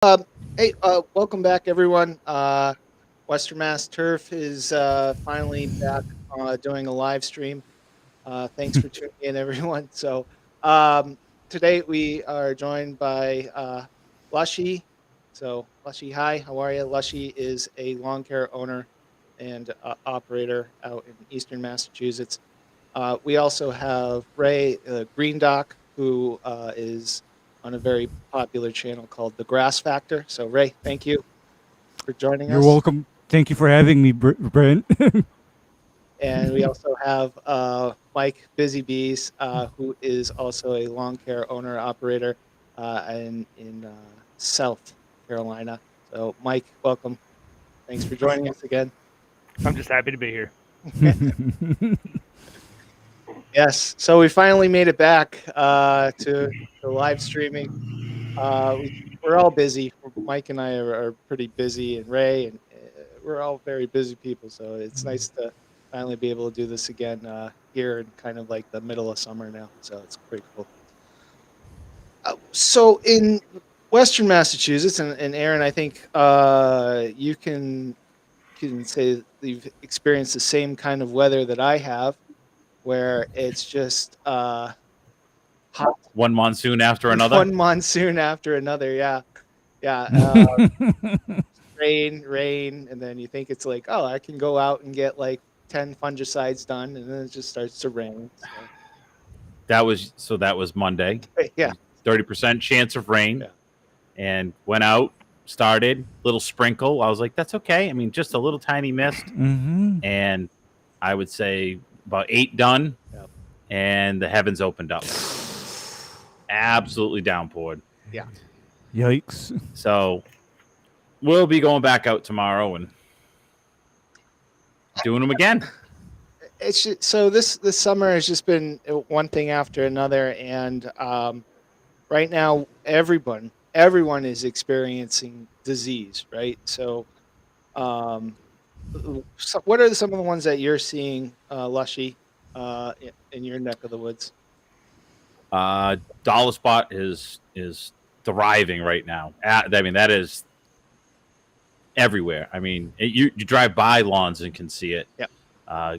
Um, hey, welcome back, everyone. Western Mass Turf is finally back doing a live stream. Thanks for tuning in, everyone. So um, today we are joined by Lushy. So Lushy, hi, how are you? Lushy is a lawn care owner and operator out in Eastern Massachusetts. We also have Ray Green Doc, who is on a very popular channel called The Grass Factor. So, Ray, thank you for joining You're us. welcome. Thank you for having me, Brent. And we also have Mike Busy Bees, who is also a lawn care owner operator in South Carolina. So, Mike, welcome. Thanks for joining us again. I'm just happy to be here. Yes, so we finally made it back to live streaming. We're all busy. Mike and I are pretty busy, and Ray, and we're all very busy people. So it's nice to finally be able to do this again here in kind of like the middle of summer now. So it's pretty cool. So in Western Massachusetts, and Aaron, I think you can say that you've experienced the same kind of weather that I have, where it's just hot One monsoon after another. one monsoon after another. Yeah, yeah. Rain, and then you think it's like, oh, I can go out and get like 10 fungicides done, and then it just starts to rain. So, That was Monday. yeah, 30% chance of rain, yeah, and went out, started little sprinkle. I was like, that's okay. I mean, just a little tiny mist, Mm-hmm. and I would say about 8 done, yeah, and the heavens opened up. Absolutely downpoured. yeah. Yikes. So we'll be going back out tomorrow and doing them again. It's just, so this summer has just been one thing after another, and right now everyone is experiencing disease, right? So, um, what are some of the ones that you're seeing, Lushy, in your neck of the woods? Dollar Spot is thriving right now. I mean, that is everywhere. I mean, you drive by lawns and can see it. Yeah.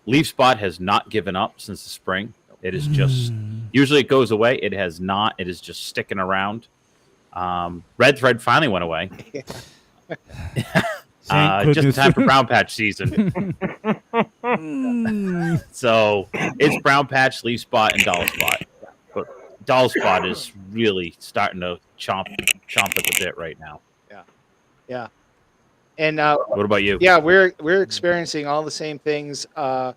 Leaf Spot has not given up since the spring. It is just usually it goes away. It has not. It is just sticking around. Red Thread finally went away. Thank Just in goodness. time for brown patch season. So it's brown patch, leaf spot, and dollar spot. But dollar spot is really starting to chomp at the bit right now. Yeah. And What about you? yeah, we're experiencing all the same things. I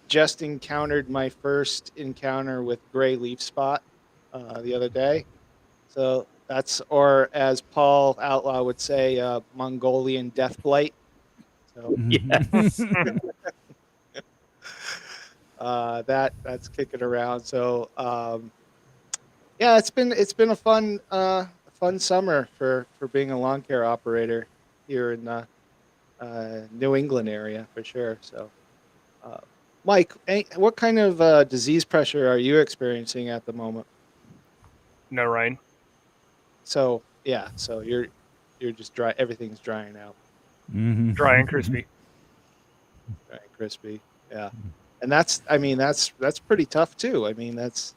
just encountered my first encounter with gray leaf spot the other day. So that's, or as Paul Outlaw would say, Mongolian death blight. So Yes. that's kicking around. So yeah, it's been a fun summer for being a lawn care operator here in the New England area for sure. So, uh, Mike, what kind of disease pressure are you experiencing at the moment? No rain. So yeah, so you're just dry. Everything's drying out, Mm-hmm. Dry and crispy. dry and crispy. Yeah, and that's pretty tough too. I mean, that's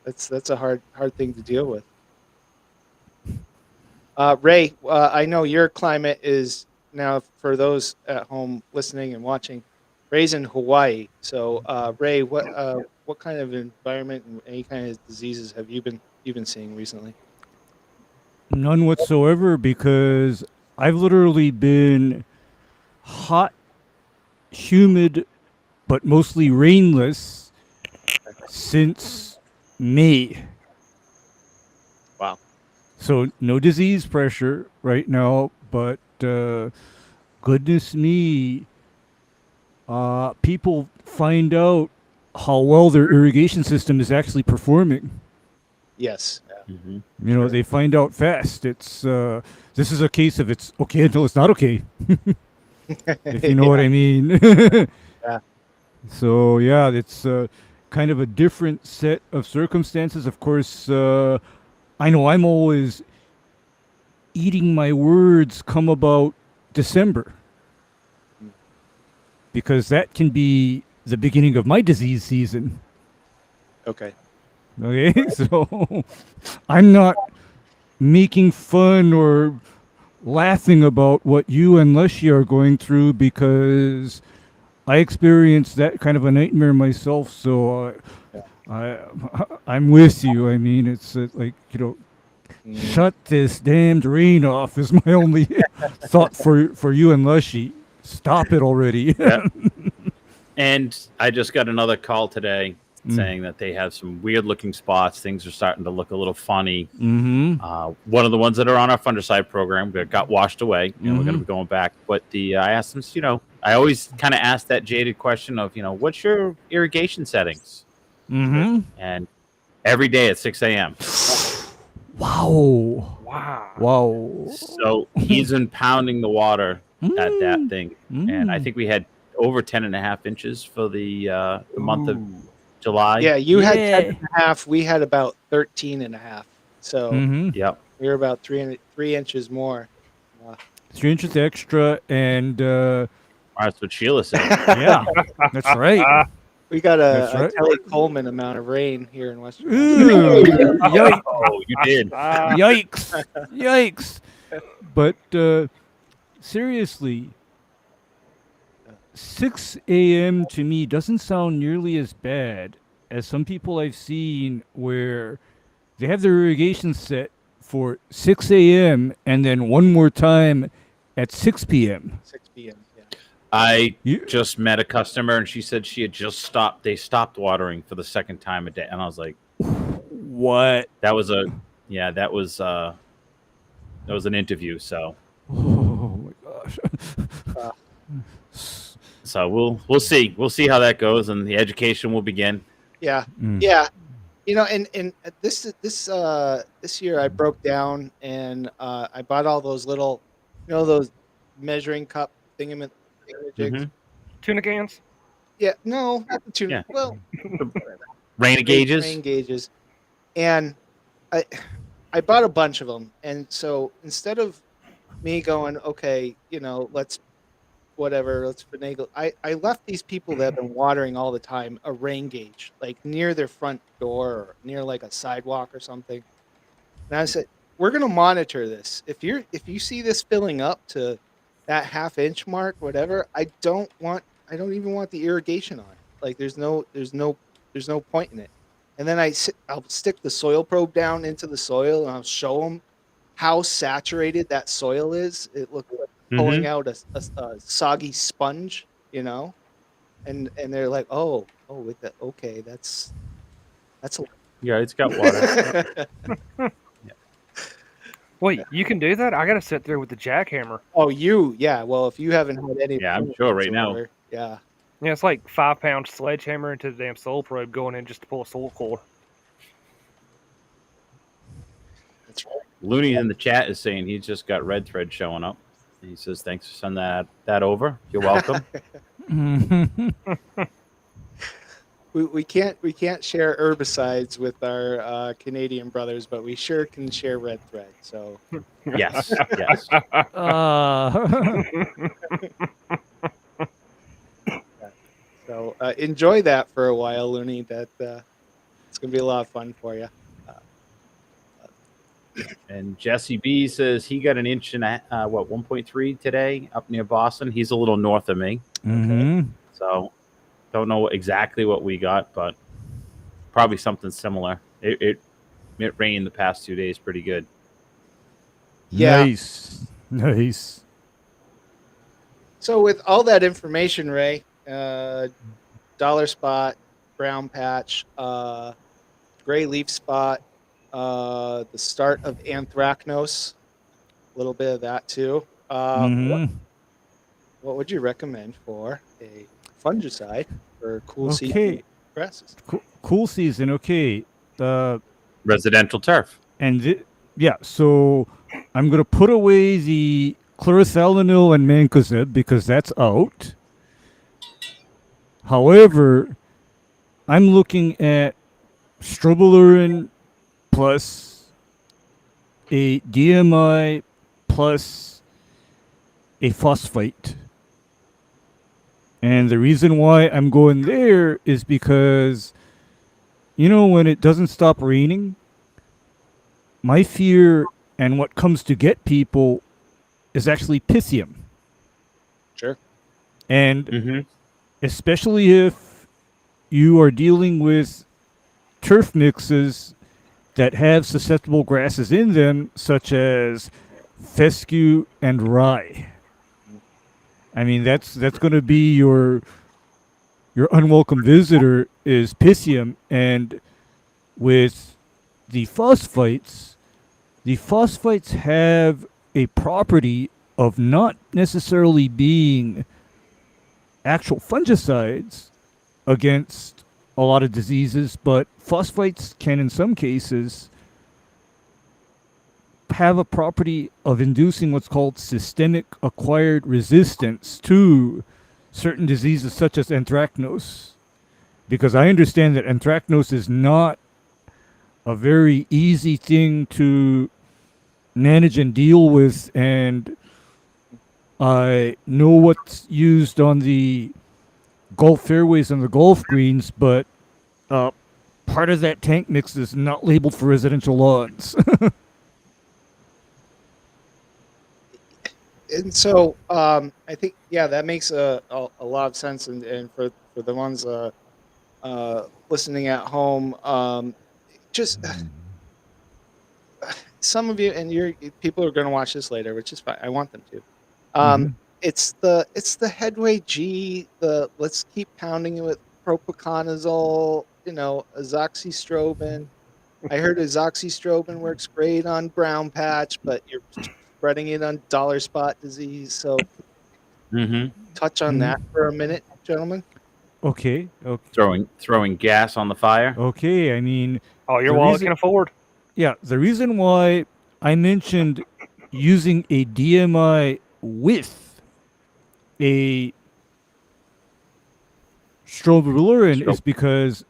a hard thing to deal with. Ray, I know your climate is now, for those at home listening and watching, Ray's in Hawaii. So, Ray, what kind of environment and any kind of diseases have you been seeing recently? None whatsoever, because I've literally been hot, humid, but mostly rainless since May. Wow. So no disease pressure right now, but goodness me, people find out how well their irrigation system is actually performing. Yes. Mhm. You know, Sure. they find out fast. It's this is a case of it's okay until it's not okay, if you know what I mean. Yeah. So yeah, it's kind of a different set of circumstances. Of course, I know I'm always eating my words come about December, because that can be the beginning of my disease season. Okay. Okay, so I'm not making fun or laughing about what you and Leshy are going through, because I experienced that kind of a nightmare myself. So I'm with you. I mean, it's like, shut this damned rain off is my only thought for you and Lushy. Stop it already. Yeah. And I just got another call today Mm. saying that they have some weird looking spots. Things are starting to look a little funny. Mm-hmm. One of the ones that are on our fungicide program got washed away, and we're going to Mhm. be going back. But I asked them, I always kind of ask that jaded question of, what's your irrigation settings? Mm-hmm. And every day at 6 a.m. Wow. Wow. Wow. So he's been pounding the water at that Mm. thing. And I Mm. think we had over 10.5 inches for the month of Ooh. July. Yeah, you had Yeah. 10.5. We had about 13.5. So Mm-hmm. Yep. we were about 3 inches more. 3 inches extra, and That's what Sheila said. yeah, that's right. We got That's a right. Kelly Coleman amount of rain here in Western Mass. Ooh, yikes. Oh, you did. Yikes. Yikes. But seriously, 6 a.m. to me doesn't sound nearly as bad as some people I've seen where they have their irrigation set for 6 a.m. and then one more time at 6 p.m. 6 p.m. Yeah. I You, just met a customer and she said she had just stopped. They stopped watering for the second time a day. And I was like, what? that was an interview. So Oh my gosh. we'll see. We'll see how that goes, and the education will begin. Yeah. Mm. Yeah. And this year I broke down and I bought all those little, those measuring cup thingamajigs. Mhm. Tuna cans? Yeah, no, not the tuna. Yeah. Well, Rain gauges. rain gauges, and I I bought a bunch of them, and so instead of me going, okay, let's finagle. I left these people that have been watering all the time a rain gauge, like near their front door or near like a sidewalk or something. And I said, we're gonna monitor this. If you see this filling up to that half-inch mark, whatever, I don't even want the irrigation on it. Like there's no point in it. And then I'll stick the soil probe down into the soil and I'll show them how saturated that soil is. It looks like pulling Mhm. out a soggy sponge, and they're like, oh, with the okay, that's a Yeah, it's got water. Wait, you can do that? I gotta sit there with the jackhammer. Oh, yeah. Well, if you haven't had any, Yeah, I'm sure right now. whatsoever, yeah. Yeah, it's like 5-pound sledgehammer into the damn soil probe going in just to pull a soil core. That's right. Looney in the chat is saying he's just got red thread showing up. He says, "Thanks for sending that over. You're welcome." We can't share herbicides with our Canadian brothers, but we sure can share red thread. So Yes, yes. enjoy that for a while, Looney. That it's gonna be a lot of fun for you. And Jesse B says he got an inch and 1.3 today up near Boston. He's a little north of me, Mm-hmm. so don't know exactly what we got, but probably something similar. It rained the past 2 days pretty good. Yeah. Nice. Nice. So with all that information, Ray, dollar spot, brown patch, gray leaf spot, the start of anthracnose, a little bit of that too. Mm-hmm. What would you recommend for a fungicide for cool Okay. season grasses? Cool season. Okay. Residential turf. And yeah, so I'm going to put away the chlorothalonil and mancozeb because that's out. However, I'm looking at strobilurin plus a DMI plus a phosphite. And the reason why I'm going there is because, when it doesn't stop raining, my fear and what comes to get people is actually Pythium. Sure. And Mm-hmm. especially if you are dealing with turf mixes that have susceptible grasses in them, such as fescue and rye. I mean, that's going to be your unwelcome visitor is Pythium, and with the phosphites have a property of not necessarily being actual fungicides against a lot of diseases, but phosphites can, in some cases, have a property of inducing what's called systemic acquired resistance to certain diseases such as anthracnose. Because I understand that anthracnose is not a very easy thing to manage and deal with, and I know what's used on the golf fairways and the golf greens, but part of that tank mix is not labeled for residential lawns. And so I think, yeah, that makes a lot of sense. And for the ones listening at home, just some of you, and people are going to watch this later, which is fine. I want them to. It's the headway G. Let's keep pounding it with propiconazole. Azoxystrobin. I heard azoxystrobin works great on brown patch, but you're spreading it on dollar spot disease. So touch on that for a minute, gentlemen. Okay. Throwing gas on the fire. Okay. I mean, All your wallet can afford. Yeah, the reason why I mentioned using a DMI with a strobilurin is because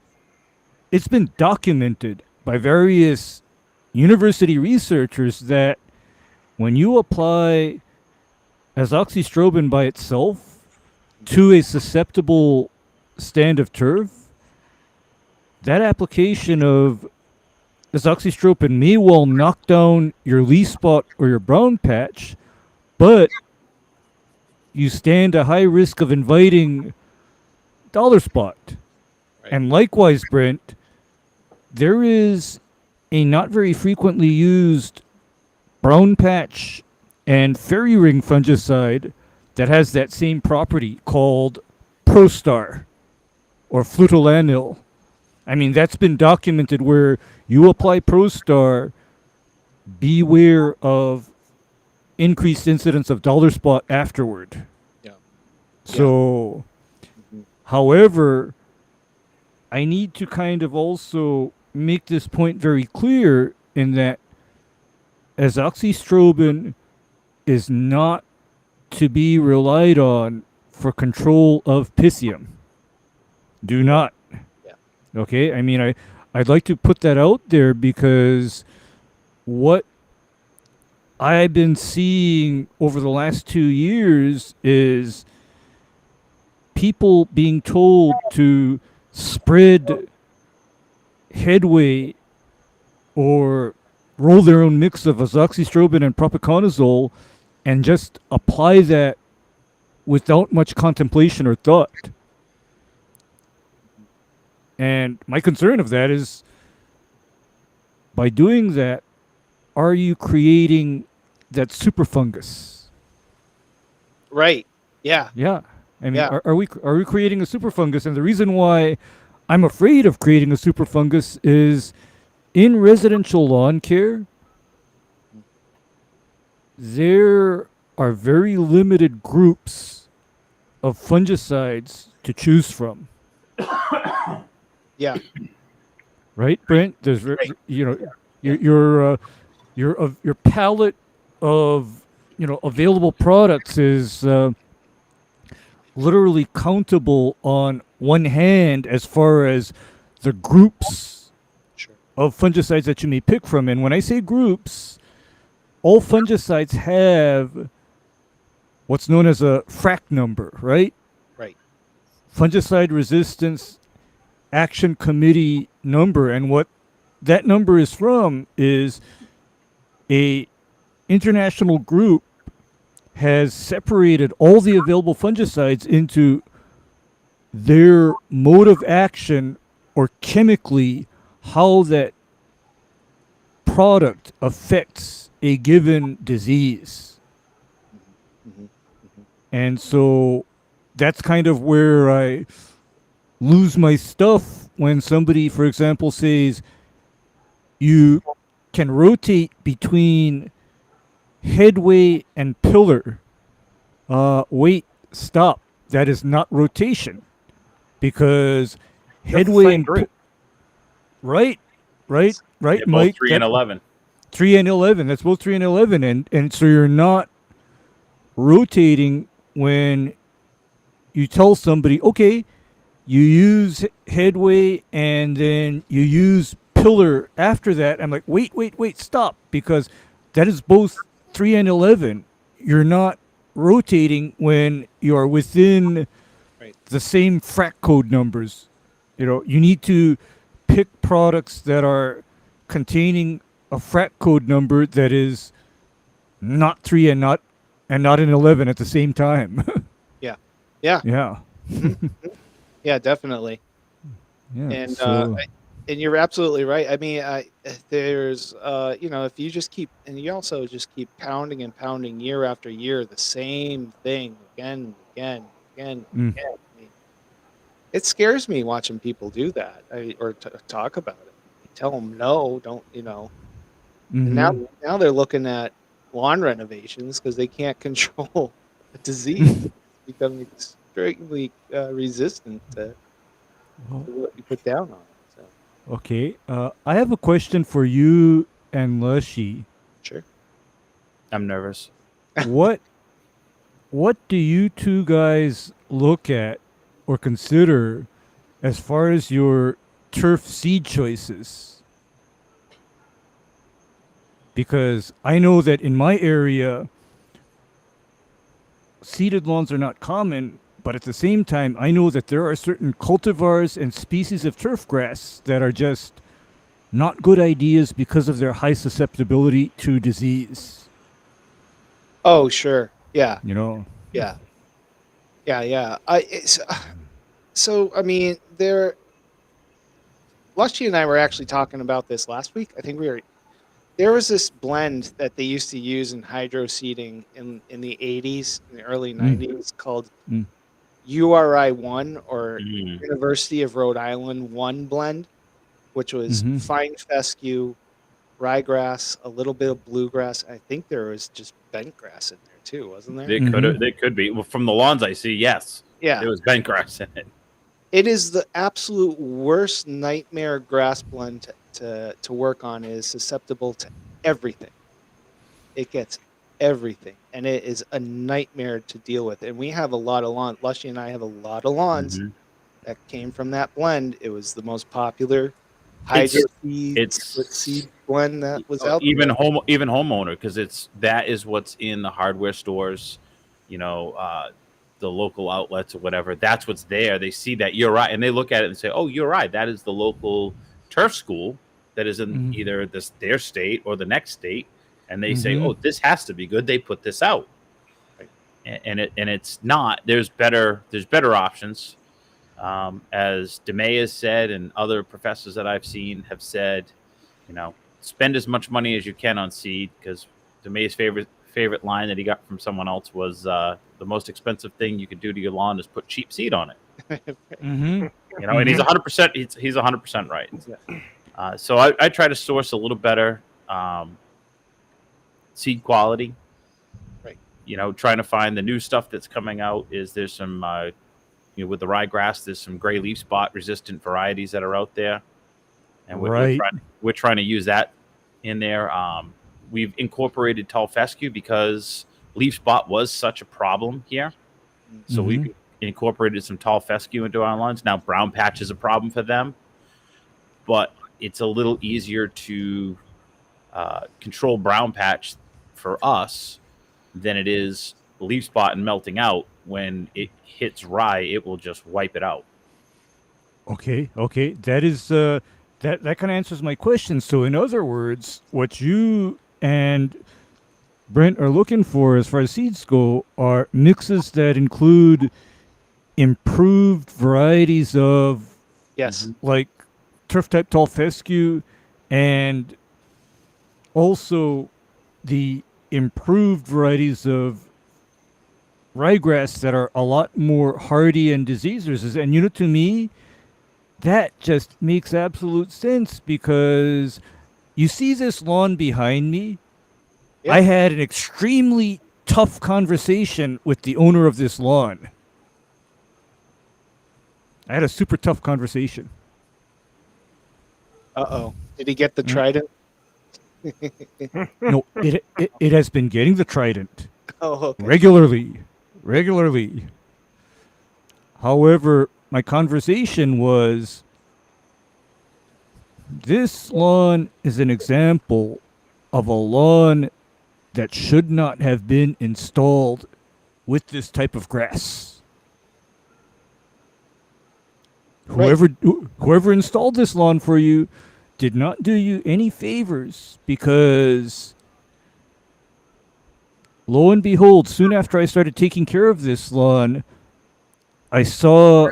it's been documented by various university researchers that when you apply azoxystrobin by itself to a susceptible stand of turf, that application of azoxystrobin may well knock down your leaf spot or your brown patch, but you stand a high risk of inviting dollar spot. Right. And likewise, Brent, there is a not very frequently used brown patch and fairy ring fungicide that has that same property called Prostar or flutolanil. I mean, that's been documented where you apply Prostar, beware of increased incidence of dollar spot afterward. Yeah. So, however, I need to kind of also make this point very clear in that azoxystrobin is not to be relied on for control of Pythium. Do not. Yeah. Okay? I mean, I'd like to put that out there because what I've been seeing over the last 2 years is people being told to spread headway or roll their own mix of azoxystrobin and propiconazole and just apply that without much contemplation or thought. And my concern of that is, by doing that, are you creating that super fungus? Right. Yeah. Yeah. I mean, Yeah. are we creating a super fungus? And the reason why I'm afraid of creating a super fungus is in residential lawn care, there are very limited groups of fungicides to choose from. Yeah. Right, Brent? There's, Right. your palette of available products is literally countable on one hand as far as the groups Sure. of fungicides that you may pick from. And when I say groups, all fungicides have what's known as a FRAC number, right? Right. Fungicide Resistance Action Committee number, and what that number is from is a international group has separated all the available fungicides into their mode of action or chemically how that product affects a given disease. Mhm. And so that's kind of where I lose my stuff when somebody, for example, says you can rotate between headway and pillar. Wait, stop. That is not rotation because That's the headway same and group. right, They're both Mike. 3 and 11. 3 and 11. That's both 3 and 11, and so you're not rotating when you tell somebody, okay, you use headway and then you use pillar after that. I'm like, wait, stop, because that is both 3 and 11. You're not rotating when you are within Right. the same frac code numbers. You need to pick products that are containing a frac code number that is not 3 and not an 11 at the same time. Yeah. Yeah. Yeah, definitely. Yeah. And So and you're absolutely right. I mean, there's if you just keep, and you also just keep pounding and pounding year after year the same thing again, again, again, Mm. again. I mean, it scares me watching people do that, or talk about it. You tell them no, don't, and Mhm. now they're looking at lawn renovations because they can't control a disease. It's becoming extremely resistant to what you put down on it. So Okay. I have a question for you and Lushy. sure. I'm nervous. What what do you two guys look at or consider as far as your turf seed choices? Because I know that in my area, seeded lawns are not common, but at the same time, I know that there are certain cultivars and species of turf grass that are just not good ideas because of their high susceptibility to disease. Oh, sure. Yeah. You know? Yeah. Yeah. So I mean, Lushy and I were actually talking about this last week. I think there was this blend that they used to use in hydro seeding in the 80s, in the early 90s, called Mm. URI1, or Mm. University of Rhode Island 1 blend, which was Mhm. fine fescue, ryegrass, a little bit of bluegrass. I think there was just bent grass in there too, wasn't there? They could be. Well, from the lawns I see, yes. Yeah. There was bent grass in it. It is the absolute worst nightmare grass blend to work on. It is susceptible to everything. It gets everything, and it is a nightmare to deal with. And we have a lot of lawns. Lushy and I have a lot of lawns Mhm. that came from that blend. It was the most popular It's split seed blend that was out even there. homeowner, because that is what's in the hardware stores, the local outlets or whatever. That's what's there. They see that you're right, and they look at it and say, "Oh, you're right. That is the local turf school that is in Mhm. either their state or the next state," and they say, Mhm. "Oh, this has to be good. They put this out." Right. And it's not. There's better options. As DeMay has said, and other professors that I've seen have said, spend as much money as you can on seed, because DeMay's favorite line that he got from someone else was, the most expensive thing you could do to your lawn is put cheap seed on it. Mhm. And he's 100%. He's 100% right. Yeah. So I try to source a little better seed quality. Right. Trying to find the new stuff that's coming out. There's some with the ryegrass, there's some gray leaf spot resistant varieties that are out there, and Right. we're trying to use that in there. We've incorporated tall fescue because leaf spot was such a problem here, so Mhm. we've incorporated some tall fescue into our lawns. Now brown patch is a problem for them, but it's a little easier to control brown patch for us than it is leaf spot and melting out. When it hits rye, it will just wipe it out. Okay, that is that kind of answers my question. So, in other words, what you and Brent are looking for, as far as seeds go, are mixes that include improved varieties of Yes. like turf type tall fescue, and also the improved varieties of ryegrass that are a lot more hardy and disease resistant. And to me, that just makes absolute sense, because you see this lawn behind me. Yeah. I had an extremely tough conversation with the owner of this lawn. I had a super tough conversation. Uh-oh. Did he get the Mm. trident? No, it has been getting the trident Oh, okay. regularly. However, my conversation was, this lawn is an example of a lawn that should not have been installed with this type of grass. Right. Whoever installed this lawn for you did not do you any favors, because lo and behold, soon after I started taking care of this lawn, I saw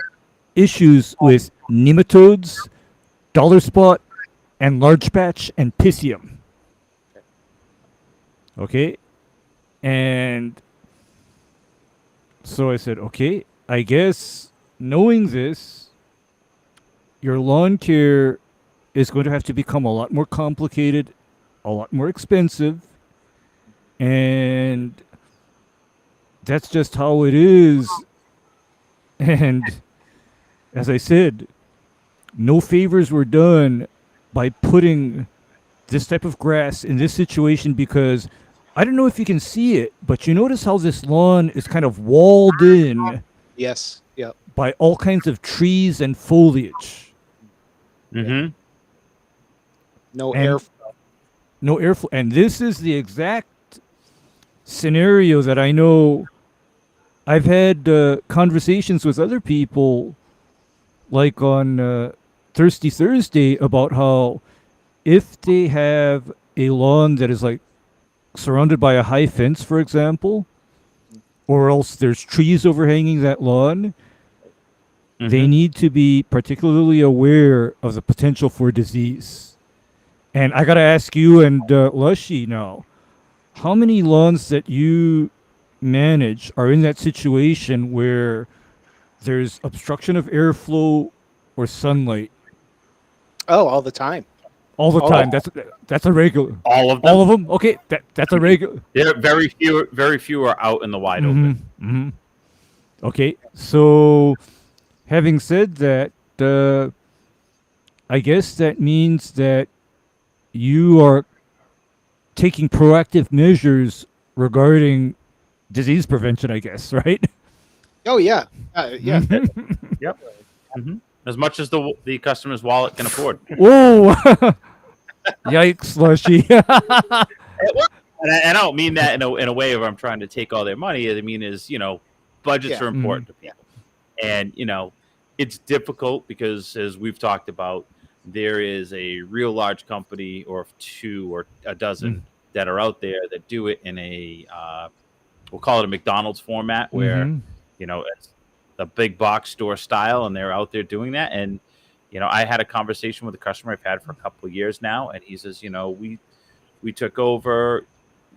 issues with nematodes, dollar spot, and large patch and pisium. Okay? And so I said, okay, I guess knowing this, your lawn care is going to have to become a lot more complicated, a lot more expensive, and that's just how it is. And as I said, no favors were done by putting this type of grass in this situation, because I don't know if you can see it, but you notice how this lawn is kind of walled in Yes. Yep. by all kinds of trees and foliage. Mm-hmm. No And air. no airflow. And this is the exact scenario that I know I've had conversations with other people, like on Thirsty Thursday, about how if they have a lawn that is like surrounded by a high fence, for example, or else there's trees overhanging that lawn, they need to be particularly aware of the potential for disease. And I got to ask you and Lushy now, how many lawns that you manage are in that situation where there's obstruction of airflow or sunlight Oh, all the time. all the Oh. time? That's a regular. All of them. All of them? Okay, that's a regular. There, very few are out in the wide open. Mm-hmm. Okay, so having said that, I guess that means that you are taking proactive measures regarding disease prevention, I guess, right? Oh, yeah. Yeah. Yep. Mm-hmm. As much as the customer's wallet can afford. Whoa! Yikes, Lushy. And I don't mean that in a way of I'm trying to take all their money. I mean is, budgets Yeah. are important to people. And, it's difficult because, as we've talked about, there is a real large company or two or a dozen that are out there that do it in a, we'll call it a McDonald's format, where, it's the big box store style, and they're out there doing that. And, I had a conversation with a customer I've had for a couple of years now, and he says, we took over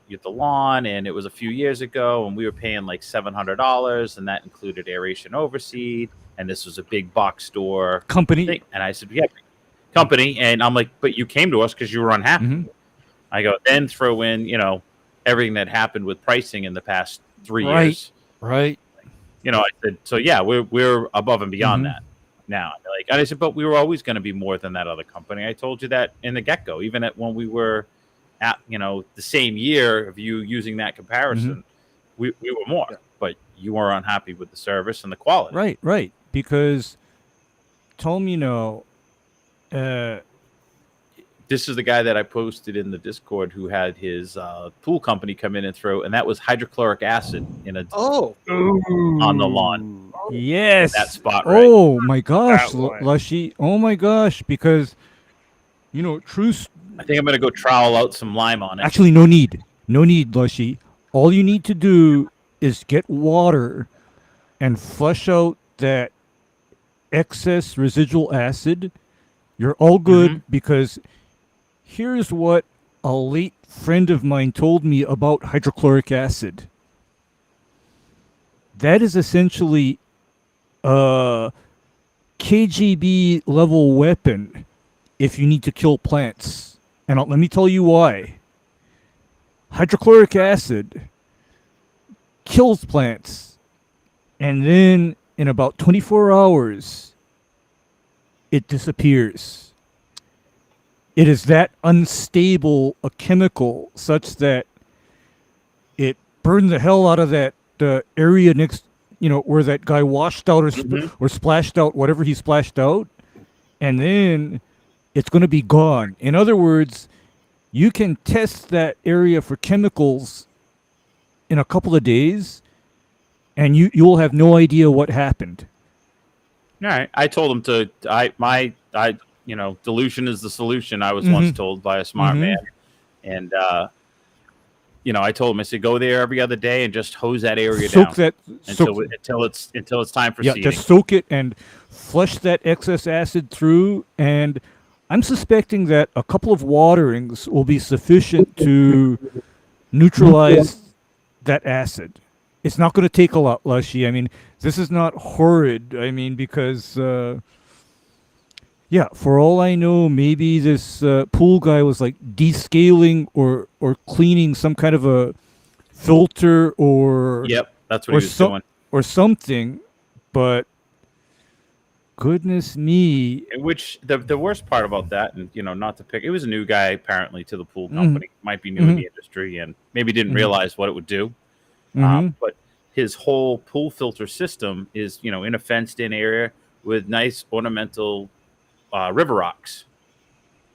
the lawn, and it was a few years ago, and we were paying like $700, and that included aeration overseed, and this was a big box store Company. thing. And I said, yeah, company. And I'm like, but you came to us because you were unhappy. I go, then throw in, everything that happened with pricing in the past 3 years. Right. I said, so yeah, we're above and beyond that now. And I said, but we were always going to be more than that other company. I told you that in the get-go, even when we were at, the same year of you using that comparison, we were more, but you were unhappy with the service and the quality. Right. Because, Tom, this is the guy that I posted in the Discord who had his pool company come in and throw, and that was hydrochloric acid Oh, on the lawn. Yes. That spot, right? Oh my gosh, That one. Lushy. Oh my gosh, because I think I'm gonna go trowel out some lime on it. actually no need, Lushy. All you need to do is get water and flush out that excess residual acid. You're all good because here's what a late friend of mine told me about hydrochloric acid. That is essentially a KGB level weapon if you need to kill plants. And let me tell you why. Hydrochloric acid kills plants, and then in about 24 hours, it disappears. It is that unstable a chemical such that it burned the hell out of that area next, where that guy washed out or splashed out whatever he splashed out, and then it's going to be gone. In other words, you can test that area for chemicals in a couple of days, and you'll have no idea what happened. All right. I told him to. Dilution is the solution. I was once told by a smart man, and I told him. I said, go there every other day and just hose that area down until it's time for seeding. Just soak it and flush that excess acid through. And I'm suspecting that a couple of waterings will be sufficient to neutralize that acid. It's not going to take a lot, Lushy. I mean, this is not horrid. I mean, because, for all I know, maybe this pool guy was like descaling or cleaning some kind of a filter or... Yep, that's what he was doing. Or something, but goodness me. Which, the worst part about that, and, not to pick... It was a new guy, apparently, to the pool company. Might be new in the industry and maybe didn't realize what it would do. But his whole pool filter system is, in a fenced-in area with nice ornamental river rocks,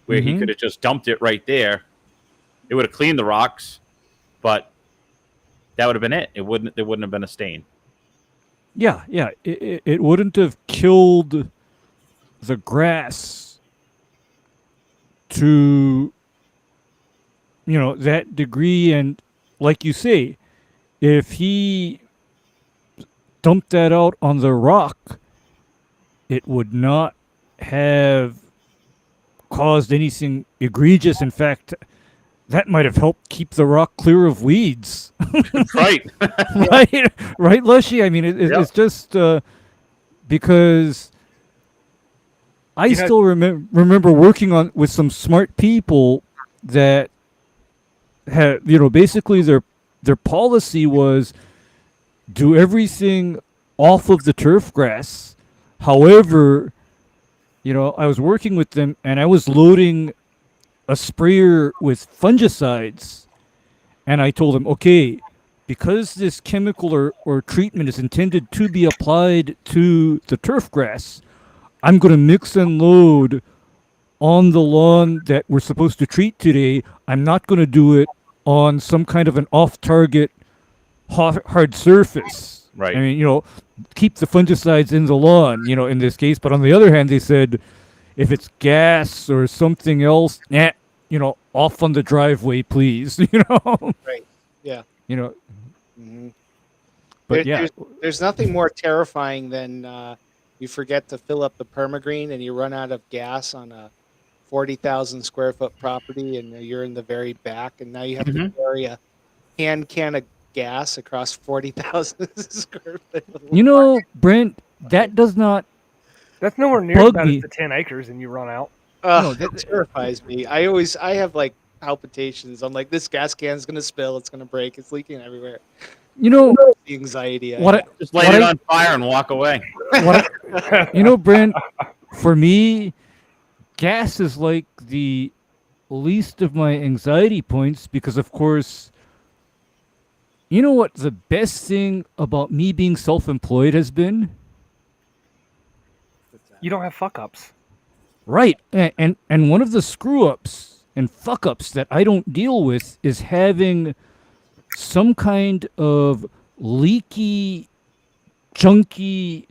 where he could have just dumped it right there. It would have cleaned the rocks, but that would have been it. There wouldn't have been a stain. Yeah. It wouldn't have killed the grass to, that degree. And like you say, if he dumped that out on the rock, it would not have caused anything egregious. In fact, that might have helped keep the rock clear of weeds. Right. right, Lushy? I mean, it's just because I still remember working with some smart people that had, basically their policy was do everything off of the turf grass. However, I was working with them and I was loading a sprayer with fungicides, and I told them, okay, because this chemical or treatment is intended to be applied to the turf grass, I'm going to mix and load on the lawn that we're supposed to treat today. I'm not going to do it on some kind of an off-target hard surface. Right. I mean, keep the fungicides in the lawn, in this case. But on the other hand, they said, if it's gas or something else, off on the driveway, please, right. Yeah. But there's nothing more terrifying than you forget to fill up the permagreen and you run out of gas on a 40,000 square foot property and you're in the very back and now you have to carry a can of gas across 40,000 square foot. Brent, that does not. That's nowhere near as bad as the 10 acres and you run out. That terrifies me. I have like palpitations. I'm like, this gas can's gonna spill. It's gonna break. It's leaking everywhere. The anxiety. Just light it on fire and walk away. Brent, for me, gas is like the least of my anxiety points because, of course, what the best thing about me being self-employed has been? You don't have fuck ups. Right. And one of the screw ups and fuck ups that I don't deal with is having some kind of leaky, junky,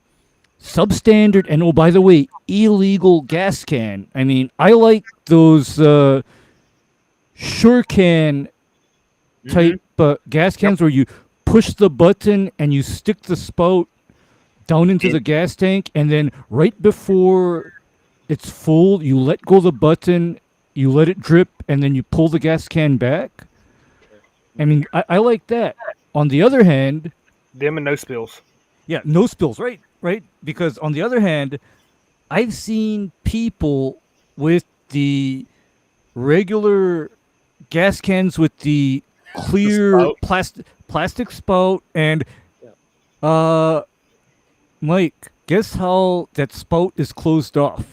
substandard, and oh, by the way, illegal gas can. I mean, I like those sure can type gas cans where you push the button and you stick the spout down into the gas tank, and then right before it's full, you let go of the button, you let it drip, and then you pull the gas can back. I mean, I like that. On the other hand, Them and no spills. yeah, no spills, right? Right? Because on the other hand, I've seen people with the regular gas cans with the clear spout. plastic spout, and Mike, guess how that spout is closed off?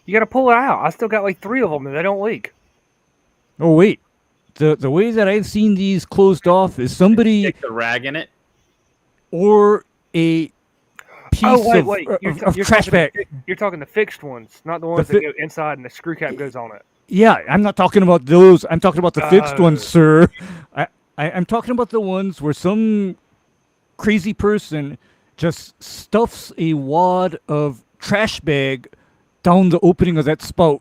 You got to pull it out. I still got like 3 of them and they don't leak. Oh wait, the way that I've seen these closed off is somebody Stick the rag in it. or a piece of trash bag. You're talking the fixed ones, not the ones that go inside and the screw cap goes on it. Yeah, I'm not talking about those. I'm talking about the fixed ones, sir. I'm talking about the ones where some crazy person just stuffs a wad of trash bag down the opening of that spout.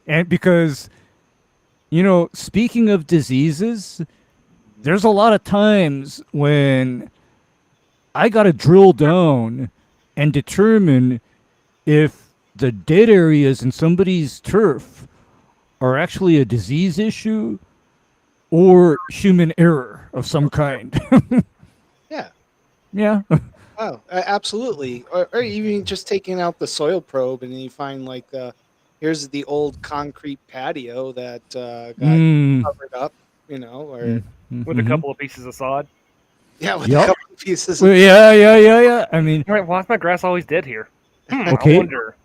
And because, speaking of diseases, there's a lot of times when I got to drill down and determine if the dead areas in somebody's turf are actually a disease issue or human error of some kind. Yeah. Yeah. Oh, absolutely. Or even just taking out the soil probe and then you find like here's the old concrete patio that got covered up, or with a couple of pieces of sod. yeah, with a couple of pieces. Well, yeah. I mean, All right, why is my grass always dead here? Okay. I wonder.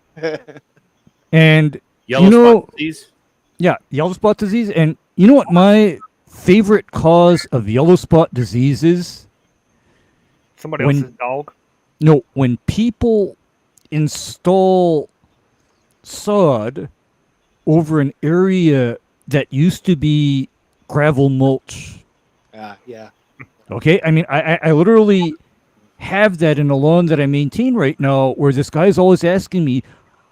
And Yellow spot disease. Yeah, yellow spot disease. And you know what my favorite cause of yellow spot disease is? Somebody else's dog? No, when people install sod over an area that used to be gravel mulch. Yeah. Okay, I mean, I literally have that in a lawn that I maintain right now, where this guy's always asking me,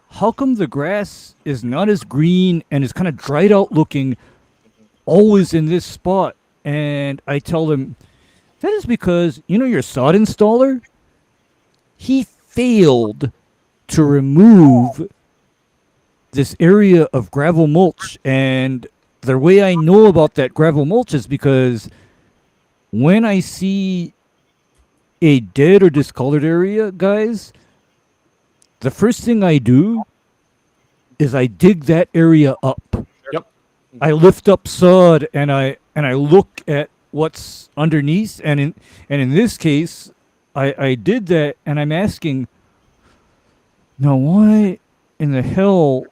how come the grass is not as green and is kind of dried out looking always in this spot? And I tell him, that is because, your sod installer, he failed to remove this area of gravel mulch. And the way I know about that gravel mulch is because when I see a dead or discolored area, guys, the first thing I do is I dig that area up. Yep. I lift up sod and I look at what's underneath, and in this case, I did that, and I'm asking, now why in the hell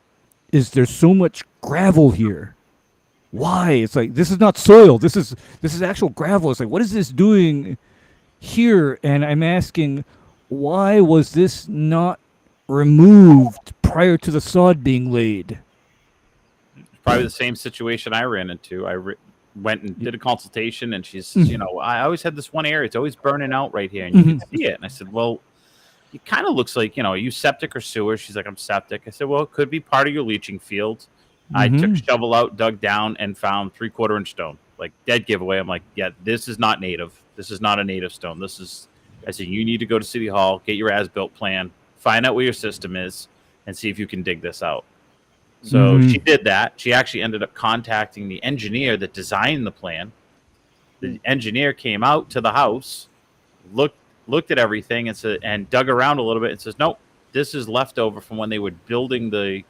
is there so much gravel here? Why? It's like, this is not soil. This is actual gravel. It's like, what is this doing here? And I'm asking, why was this not removed prior to the sod being laid? Probably the same situation I ran into. I went and did a consultation, and she says, I always had this one area. It's always burning out right here, and you can see it. And I said, well, it kind of looks like, are you septic or sewer? She's like, I'm septic. I said, well, it could be part of your leaching field. I took a shovel out, dug down, and found 3/4 inch stone. Like, dead giveaway. I'm like, yeah, this is not native. This is not a native stone. I said, you need to go to City Hall, get your as-built plan, find out where your system is, and see if you can dig this out. So she did that. She actually ended up contacting the engineer that designed the plan. The engineer came out to the house, looked at everything, and dug around a little bit and says, nope, this is leftover from when they were building the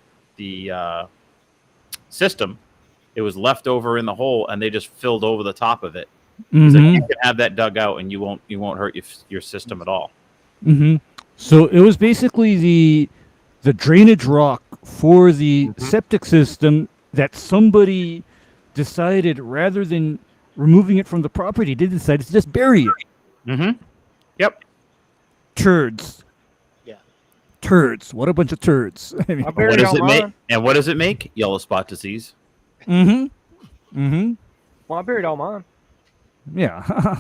system. It was left over in the hole, and they just filled over the top of it. So you can have that dug out, and you won't hurt your system at all. So it was basically the drainage rock for the septic system that somebody decided, rather than removing it from the property, they decided to just bury it. Yep. Turds. Yeah. turds. What a bunch of turds. I mean, I What buried does all it make? mine. And what does it make? Yellow spot disease. mm-hmm. Mm-hmm. Well, I buried all mine. Yeah.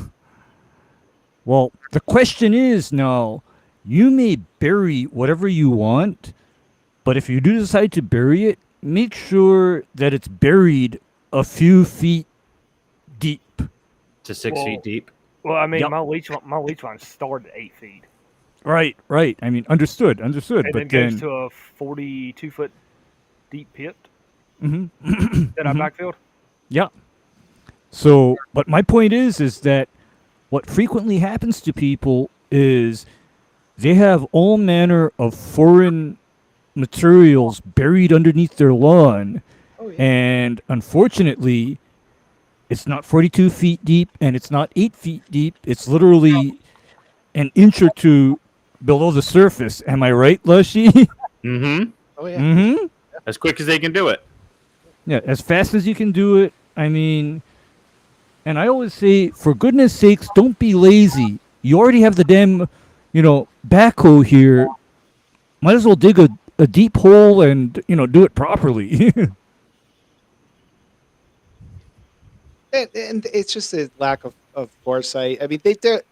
Well, the question is now, you may bury whatever you want, but if you do decide to bury it, make sure that it's buried a few feet deep. To 6 Well, feet deep. Well, I mean, Yep. my leech line started at 8 feet, Right, right. I mean, understood. and But then goes to a 42-foot deep pit Mhm. that I backfilled. Yeah. So, but my point is that what frequently happens to people is they have all manner of foreign materials buried underneath their lawn, Oh yeah. and unfortunately, it's not 42 feet deep and it's not 8 feet deep. It's literally an inch or two below the surface. Am I right, Lushy? Mm-hmm. Oh yeah. Mm-hmm. As quick as they can do it. Yeah, as fast as you can do it. I mean, and I always say, for goodness sakes, don't be lazy. You already have the damn, backhoe here. Might as well dig a deep hole and, do it properly. And it's just a lack of foresight. I mean, they're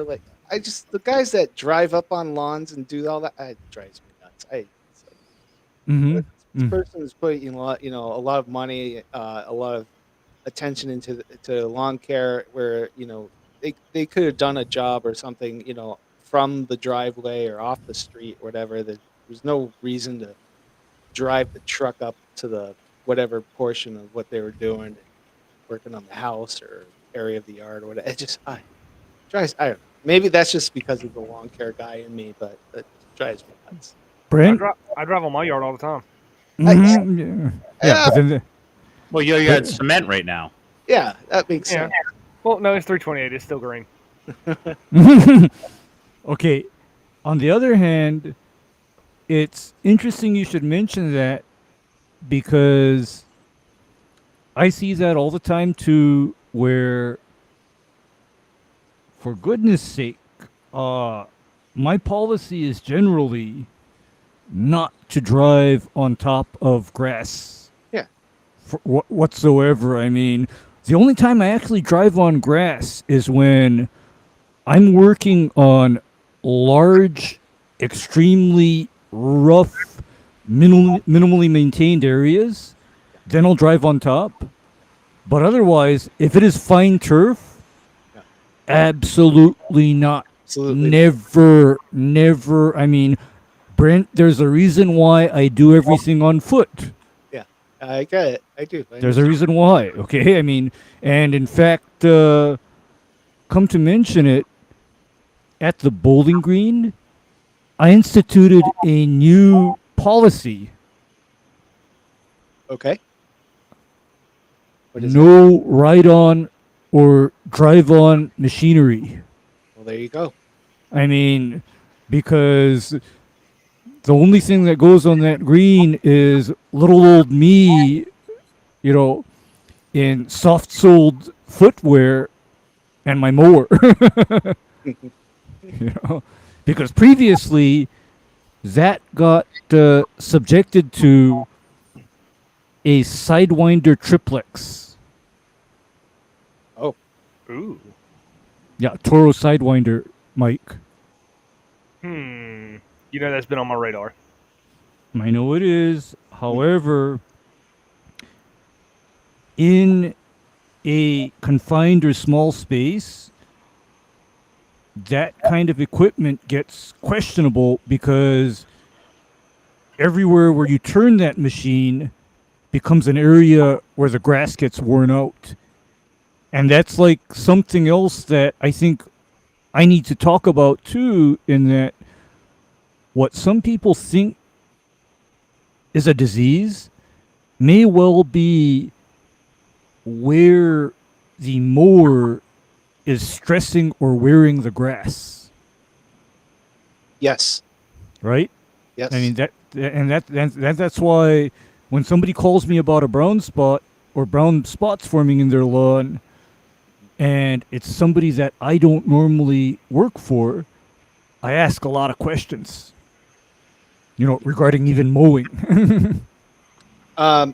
like, the guys that drive up on lawns and do all that, it drives me nuts. It's like, mm-hmm. this person is putting a lot of money, a lot of attention to lawn care, where they could have done a job or something, from the driveway or off the street or whatever. There's no reason to drive the truck up to the whatever portion of what they were doing, working on the house or area of the yard or whatever. It just drives. I don't know. Maybe that's just because of the lawn care guy in me, but it drives me nuts. Brent? I drive on my yard all the time. Mhm, yeah. Yeah. But then Well, you got cement right now. Yeah, that makes Yeah. sense. Well, no, it's 328. It's still green. okay. On the other hand, it's interesting you should mention that, because I see that all the time too, where, for goodness sake, my policy is generally not to drive on top of grass. Yeah. Whatsoever. I mean, the only time I actually drive on grass is when I'm working on large, extremely rough, minimally maintained areas. Then I'll drive on top. But otherwise, if it is fine turf, Yeah. absolutely not. Absolutely. Never. I mean, Brent, there's a reason why I do everything on foot. Yeah, I get it. I do. There's a reason why, okay? I mean, and in fact, come to mention it, at the bowling green, I instituted a new policy. Okay. What is No ride-on or drive-on machinery. Well, there you go. I mean, because the only thing that goes on that green is little old me, in soft-soled footwear and my mower. Because previously that got subjected to a Sidewinder triplex. Oh, Ooh. Yeah, Toro Sidewinder, Mike. That's been on my radar. I know it is. However, in a confined or small space, that kind of equipment gets questionable, because everywhere where you turn that machine becomes an area where the grass gets worn out. And that's like something else that I think I need to talk about too, in that what some people think is a disease may well be where the mower is stressing or wearing the grass, yes. right? Yes. I mean that's why when somebody calls me about a brown spot or brown spots forming in their lawn, and it's somebody that I don't normally work for, I ask a lot of questions. regarding even mowing.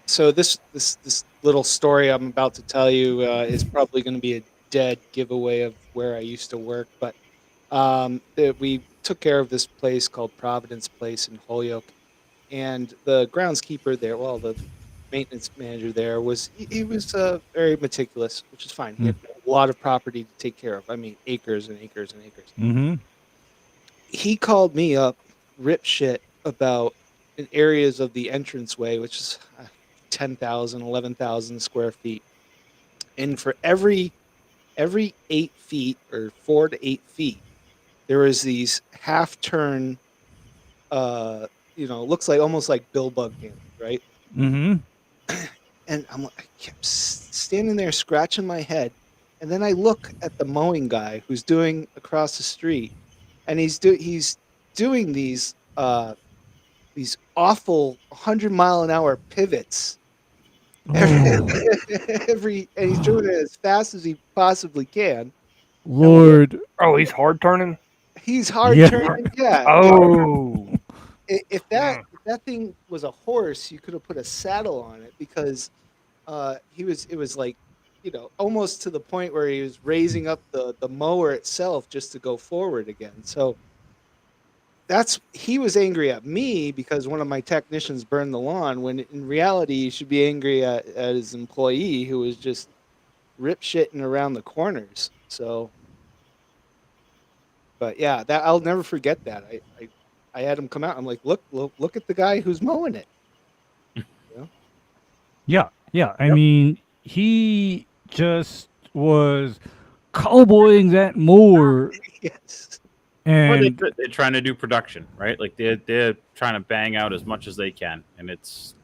So this little story I'm about to tell you is probably going to be a dead giveaway of where I used to work, but we took care of this place called Providence Place in Holyoke, and the groundskeeper there, well, the maintenance manager there he was very meticulous, which is fine. He Mm. had a lot of property to take care of. I mean, acres and acres and acres. Mm-hmm. He called me up, rip shit about in areas of the entranceway, which is 10,000, 11,000 square feet. And for every 8 feet or 4 to 8 feet, there was these half turn, looks like almost like bill bug handles, right? Mm-hmm. And I kept standing there scratching my head. And then I look at the mowing guy who's doing across the street, and he's doing these awful 100-mile-an-hour pivots every, Oh, and he's doing it as fast as he possibly can. And I'm like, Lord. Oh, he's hard turning. he's hard Yeah. turning, yeah. Oh, If that thing was a horse, you could have put a saddle on it, because it was like, almost to the point where he was raising up the mower itself just to go forward again. So he was angry at me because one of my technicians burned the lawn, when in reality he should be angry at his employee who was just rip shitting around the corners. So, but yeah, that I'll never forget that. I had him come out. I'm like, look at the guy who's mowing it. You know? Yeah. Yeah. I Yep. mean, he just was cowboying that mower, Yes. Or and they're trying to do production, right? Like they're trying to bang out as much as they can, and it's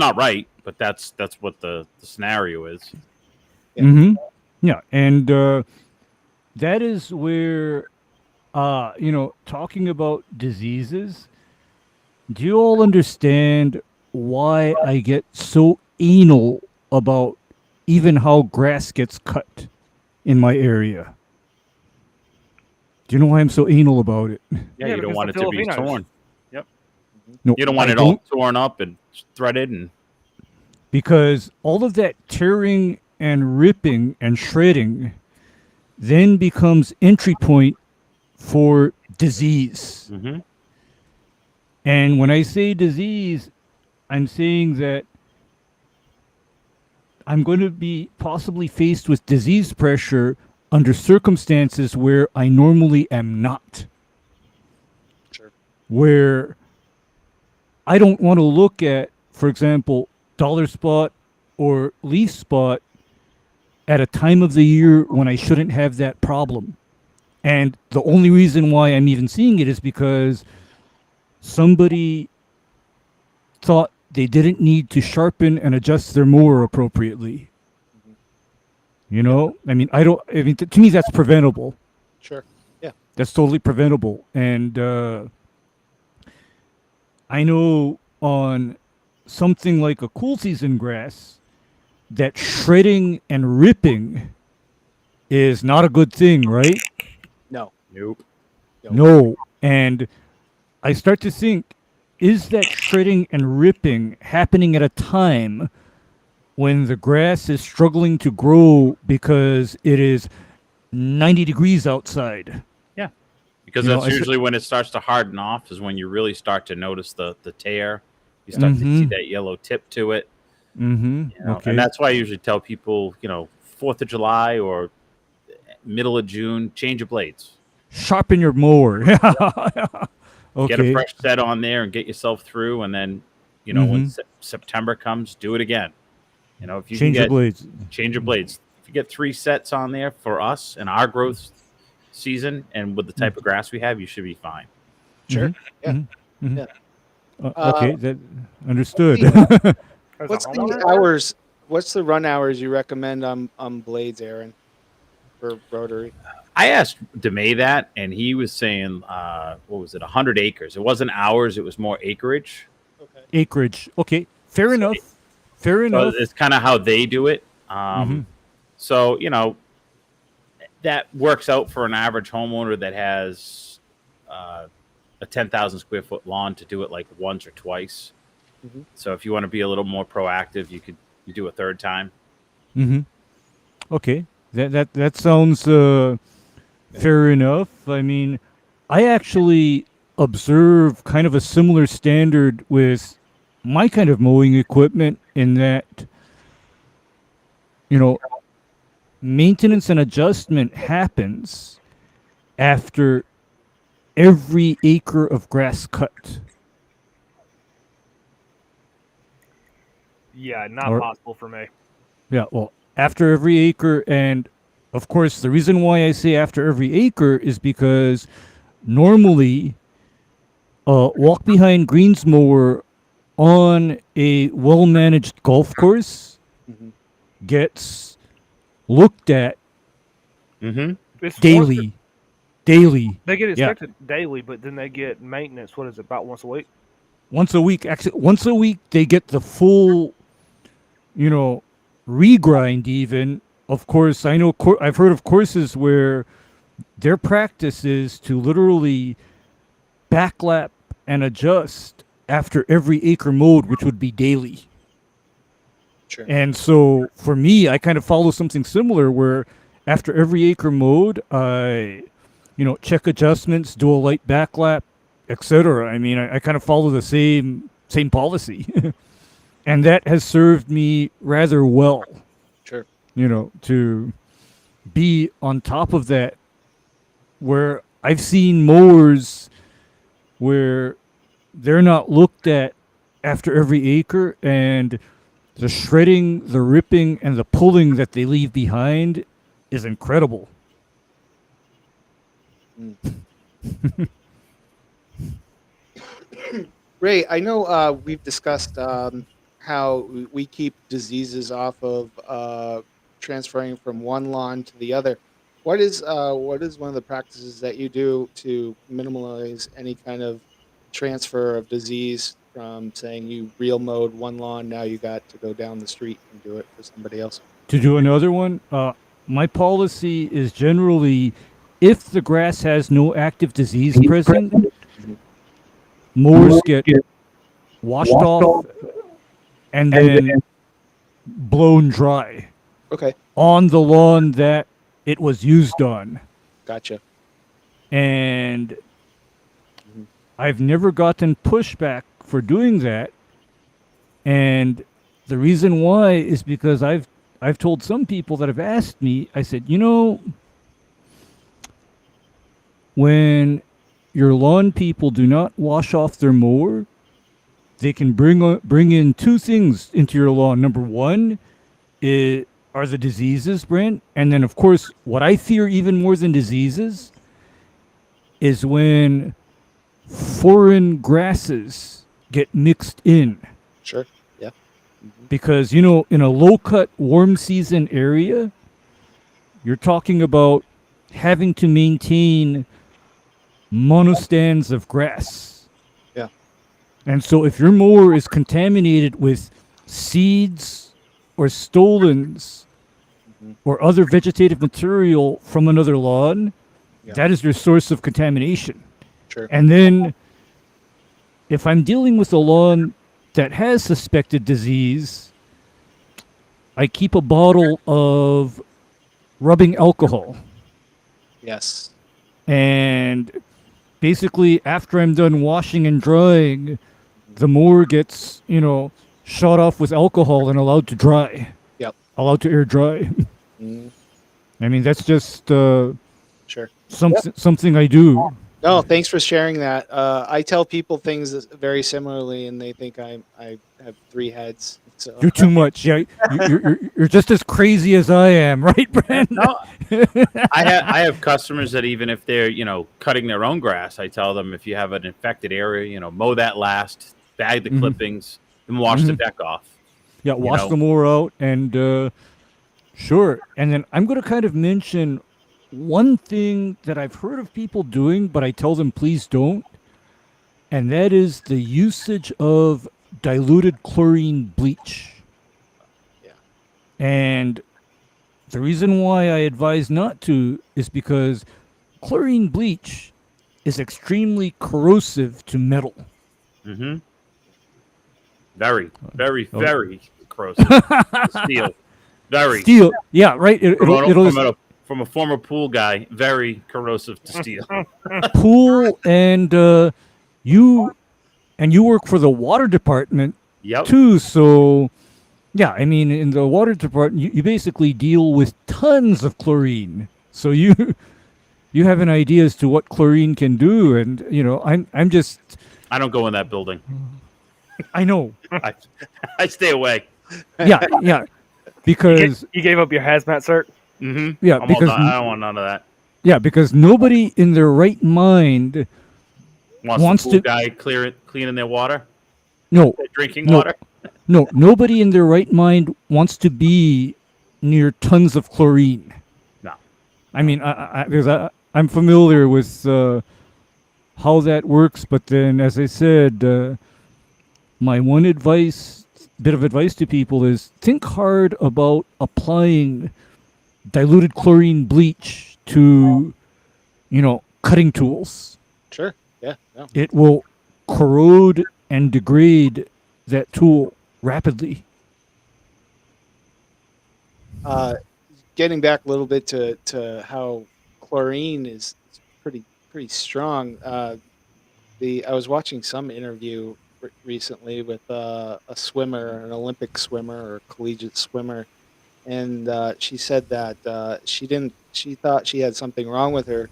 not right, but that's what the scenario is. Yeah. mm-hmm. Yeah, and that is where talking about diseases. Do you all understand why I get so anal about even how grass gets cut in my area? Do you know why I'm so anal about it? Yeah, Yeah, you don't because want the it to be Filipinos. torn. Yep. No, You don't want I it all torn up and threaded and because all of that tearing and ripping and shredding then becomes entry point for disease. mm-hmm. And when I say disease, I'm saying that I'm going to be possibly faced with disease pressure under circumstances where I normally am not. Sure. Where I don't want to look at, for example, dollar spot or leaf spot at a time of the year when I shouldn't have that problem. And the only reason why I'm even seeing it is because somebody thought they didn't need to sharpen and adjust their mower appropriately. I mean, to me, that's preventable. Sure. Yeah. That's totally preventable. And I know on something like a cool season grass that shredding and ripping is not a good thing, right? No. nope. No. And I start to think, is that shredding and ripping happening at a time when the grass is struggling to grow because it is 90 degrees outside? Yeah, because that's usually when it starts to harden off is when you really start to notice the tear. You start to see that yellow tip to it. Mm-hmm. Okay. And that's why I usually tell people, 4th of July or middle of June, change your blades. Sharpen your mower. Okay. Get a fresh set on there and get yourself through. And then, when September comes, do it again. If you change your blades. Change your blades. If you get 3 sets on there for us in our growth season and with the type of grass we have, you should be fine. Sure. Yeah. Mm-hmm. Yeah. Okay, that understood. What's the hours? What's the run hours you recommend on blades, Aaron, for rotary? I asked DeMay that, and he was saying, what was it, 100 acres. It wasn't hours, it was more acreage. Okay. Acreage. Okay, fair enough. Fair enough. So it's kind of how they do it. So, that works out for an average homeowner that has a a 10,000 square foot lawn to do it like once or twice. Mm-hmm. So if you want to be a little more proactive, you do a third time. Mm-hmm. Okay, that sounds fair enough. I mean, I actually observe kind of a similar standard with my kind of mowing equipment in that, you know, maintenance and adjustment happens after every acre of grass cut. Yeah, not Or- possible for me. Yeah, well, after every acre, and of course, the reason why I say after every acre is because normally, walk behind greens mower on a well managed golf course Mm-hmm. gets looked at Mm-hmm. It's daily. Daily. They get Yeah. inspected daily, but then they get maintenance. What is it, about once a week? Once a week. Actually, once a week, they get the full, regrind even. Of course, I know, I've heard of courses where their practice is to literally backlap and adjust after every acre mowed, which would be daily. Sure. And so for me, I kind of follow something similar where after every acre mowed, I, check adjustments, do a light backlap, etc. I mean, I kind of follow the same policy. And that has served me rather well, Sure. to be on top of that, where I've seen mowers where they're not looked at after every acre, and the shredding, the ripping, and the pulling that they leave behind is incredible. Ray, I know we've discussed how we keep diseases off of transferring from one lawn to the other. What is one of the practices that you do to minimize any kind of transfer of disease from saying you real mowed one lawn, now you got to go down the street and do it for somebody else? To do another one, my policy is generally if the grass has no active disease present, mowers get washed off and then blown dry Okay, on the lawn that it was used on. gotcha. And I've never gotten pushback for doing that. And the reason why is because I've told some people that have asked me, I said, when your lawn people do not wash off their mower, they can bring in two things into your lawn. Number one are the diseases, Brent. And then, of course, what I fear even more than diseases is when foreign grasses get mixed in. Sure. Yeah. Because, in a low-cut, warm season area, you're talking about having to maintain monostands of grass. Yeah. And so if your mower is contaminated with seeds or stolons or other vegetative material from another lawn, that is your source of contamination. Sure. And then if I'm dealing with a lawn that has suspected disease, I keep a bottle of rubbing alcohol. Yes. And basically, after I'm done washing and drying, the mower gets, shot off with alcohol and allowed to dry. Yep. Allowed to air dry. I mean, that's just Sure. something I do. No, thanks for sharing that. I tell people things very similarly, and they think I have three heads. So You're too much. Yeah, you're just as crazy as I am, right, Brent? No, I have customers that even if they're cutting their own grass, I tell them if you have an infected area, mow that last, bag the clippings, and wash the deck off. Yeah, wash the mower out, and sure. And then I'm going to kind of mention one thing that I've heard of people doing, but I tell them please don't, and that is the usage of diluted chlorine bleach. Yeah. And the reason why I advise not to is because chlorine bleach is extremely corrosive to metal. Mm-hmm. Very, very, Oh. very corrosive. Steel. Very. Steel, yeah, right. From a former pool guy, very corrosive to steel. Pool and you work for the water department Yep. too. So yeah, I mean, in the water department, you basically deal with tons of chlorine. So you have an idea as to what chlorine can do, and I'm just I don't go in that building. I know. I stay away. Yeah, because You gave up your hazmat cert? Mm-hmm. yeah, I because don't want none of that. yeah, because nobody in their right mind Wants the to pool guy cleaning their water, no their drinking no water. no nobody in their right mind wants to be near tons of chlorine. No. I mean, because I'm familiar with how that works, but then, as I said, my one bit of advice to people is think hard about applying diluted chlorine bleach to, cutting tools. Sure. Yeah. No. It will corrode and degrade that tool rapidly. Getting back a little bit to how chlorine is pretty strong. I was watching some interview recently with a swimmer, an Olympic swimmer or collegiate swimmer, and she said that she thought she had something wrong with her,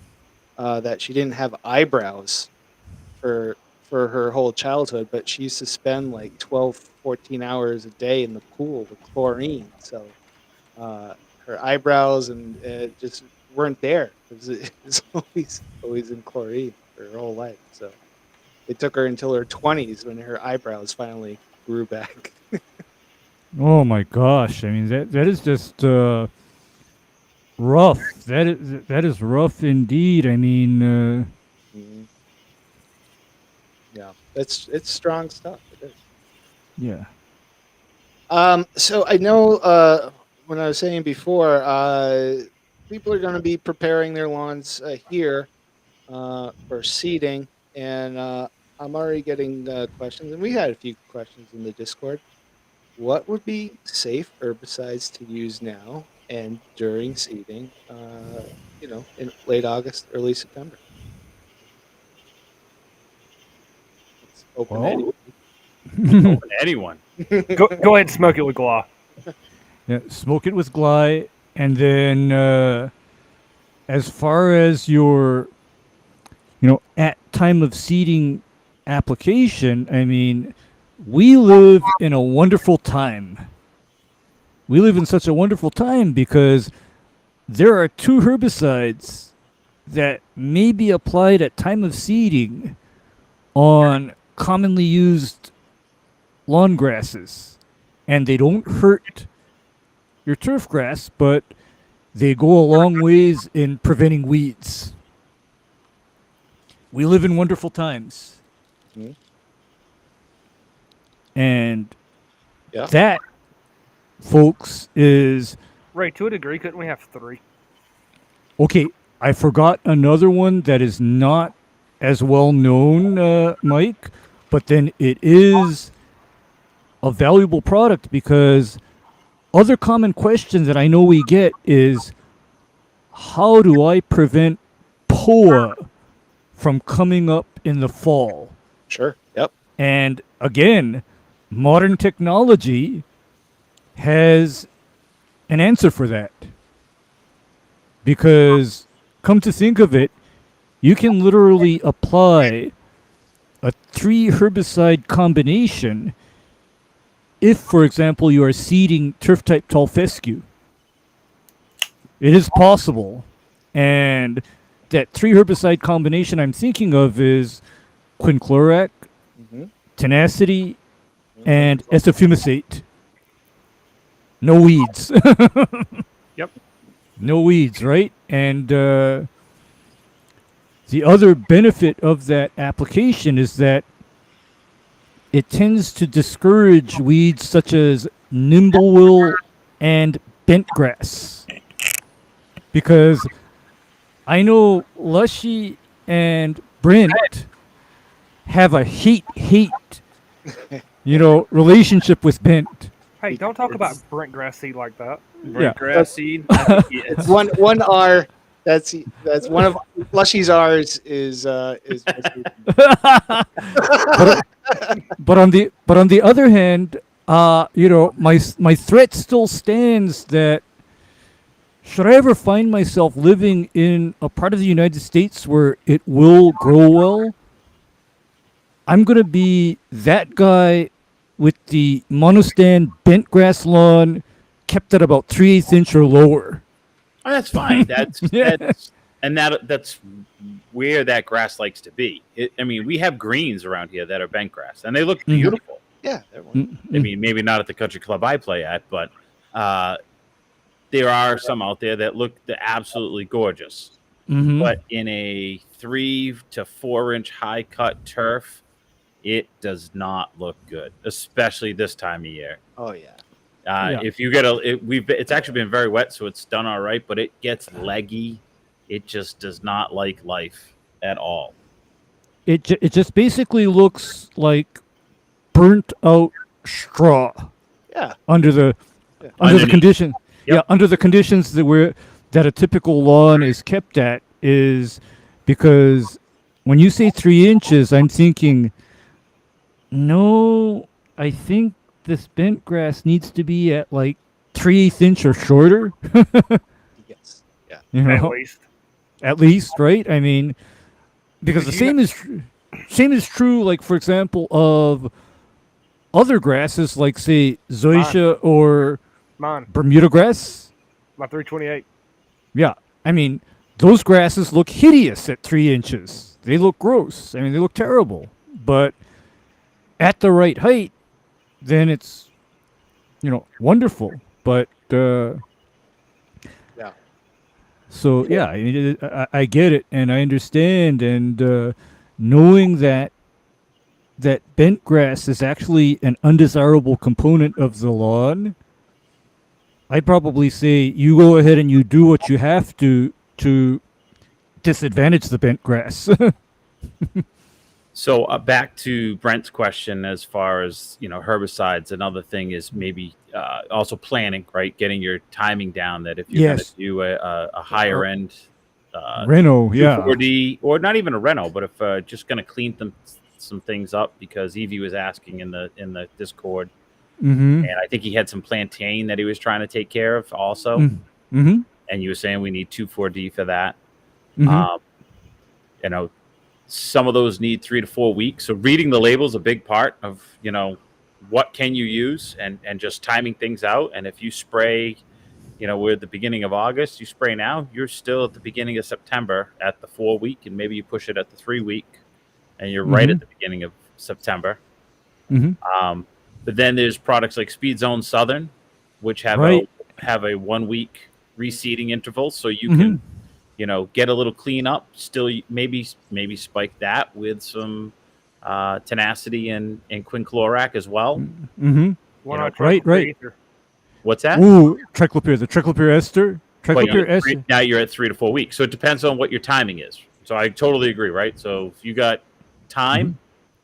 that she didn't have eyebrows for her whole childhood, but she used to spend like 12, 14 hours a day in the pool with chlorine. So her eyebrows and just weren't there. It was always in chlorine for her whole life. So it took her until her 20s when her eyebrows finally grew back. Oh my gosh! I mean, that is just rough. That is rough indeed. I mean, Mhm. Yeah, it's strong stuff. It is. yeah. So I know when I was saying before, people are going to be preparing their lawns here for seeding, and I'm already getting questions, and we had a few questions in the Discord. What would be safe herbicides to use now and during seeding? In late August, early September. It's open to Well, anybody. Anyone. Go ahead and smoke it with Glah. yeah, smoke it with Gly, and then as far as your, at time of seeding application, I mean, we live in a wonderful time. We live in such a wonderful time because there are two herbicides that may be applied at time of seeding on commonly used lawn grasses, and they don't hurt your turf grass, but they go a long ways in preventing weeds. We live in wonderful times. Mhm. And Yeah. that, folks, is Ray, to a degree, couldn't we have 3? okay. I forgot another one that is not as well known, Mike, but then it is a valuable product because other common questions that I know we get is how do I prevent POA from coming up in the fall? Sure. Yep. And again, modern technology has an answer for that. Because, come to think of it, you can literally apply a 3 herbicide combination if, for example, you are seeding turf type tall fescue. It is possible. And that 3 herbicide combination I'm thinking of is quinclorac, Mm-hmm. tenacity, and ethofumicate. No weeds. Yep. No weeds, right? And the other benefit of that application is that it tends to discourage weeds such as nimblewill and bentgrass. Because I know lushy and Brent have a hate, relationship with Bent. Hey, don't talk about Brent grass seed like that. Yeah. Grass seed. I think It's one R. That's one of Lushy's R's is But on the other hand, my threat still stands that should I ever find myself living in a part of the United States where it will grow well, I'm gonna be that guy with the monostand bent grass lawn kept at about 3/8 inch or lower. Oh, that's fine. That's Yeah. that's where that grass likes to be. I mean, we have greens around here that are bent grass, and they look Mhm. beautiful. yeah. They're one. I mean, maybe not at the country club I play at, but there are some out there that look absolutely gorgeous. Mhm. But in a 3 to 4 inch high cut turf, it does not look good, especially this time of year. Oh yeah. Yeah. If you get it's actually been very wet, so it's done all right, but it gets leggy. It just does not like life at all. It just basically looks like burnt out straw Yeah. under the Yeah. under the Underneath. condition. Yep. Yeah, under the conditions that a typical lawn is kept at is because when you say 3 inches, I'm thinking, no, I think this bent grass needs to be at like 3/8 inch or shorter. Yes. Yeah. You At know, least. at least, right? I mean, because the Because you same is true. Like for example, of other grasses, like say zoysia or Mine, Bermuda grass. my 328. Yeah, I mean, those grasses look hideous at 3 inches. They look gross. I mean, they look terrible. But at the right height, then it's, wonderful. But Yeah. so yeah, I mean, I get it and I understand, and knowing that bent grass is actually an undesirable component of the lawn, I'd probably say you go ahead and you do what you have to disadvantage the bent grass. So back to Brent's question, as far as herbicides, another thing is maybe also planning, right? Getting your timing down. That if you're going Yes. to do a higher end Reno, yeah. 2,4-D, or not even a Reno, but if just going to clean some things up, because Evie was asking in the Discord, Mm-hmm. and I think he had some plantain that he was trying to take care of also, Mm-hmm. and you were saying we need 2,4-D for that. Mm-hmm. Some of those need 3 to 4 weeks. So reading the label is a big part of, what can you use, and just timing things out. And if you spray, we're at the beginning of August, you spray now, you're still at the beginning of September at the 4 week, and maybe you push it at the 3 week, and you're right at the beginning of September. Mm-hmm. But then there's products like Speed Zone Southern, which have Right. a 1 week reseeding interval, so you Mhm. can get a little cleanup. Still, maybe spike that with some tenacity and quinclorac as well. Mm-hmm. One know, on right, right. Ether. What's that? Ooh, triclopyr, the triclopyr ester. But Triclopyr ester. now you're at 3 to 4 weeks, so it depends on what your timing is. So I totally agree, right? So if you got time,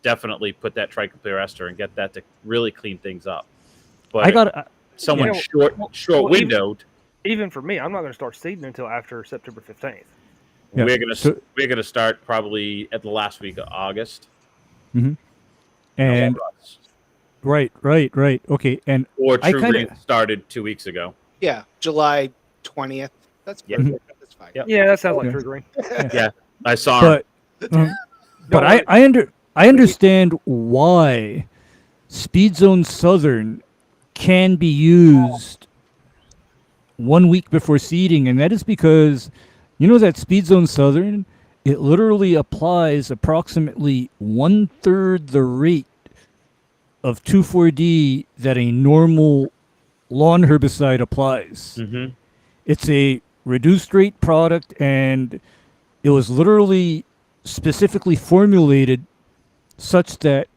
definitely put that triclopyr ester and get that to really clean things up. But I got someone well, short windowed. Even for me, I'm not going to start seeding until after September 15th. Yeah, We're gonna start probably at the last week of August. and for us. right. Okay, and Or I True kinda- Green started 2 weeks ago. Yeah. July 20th. That's Yeah. perfect. That's fine. Yep. Yeah, that sounds like Yeah. True Green. I saw him. but I understand why Speed Zone Southern can be used 1 week before seeding, and that is because that Speed Zone Southern, it literally applies approximately 1/3 the rate of 2,4-D that a normal lawn herbicide applies. Mhm. It's a reduced rate product, and it was literally specifically formulated such that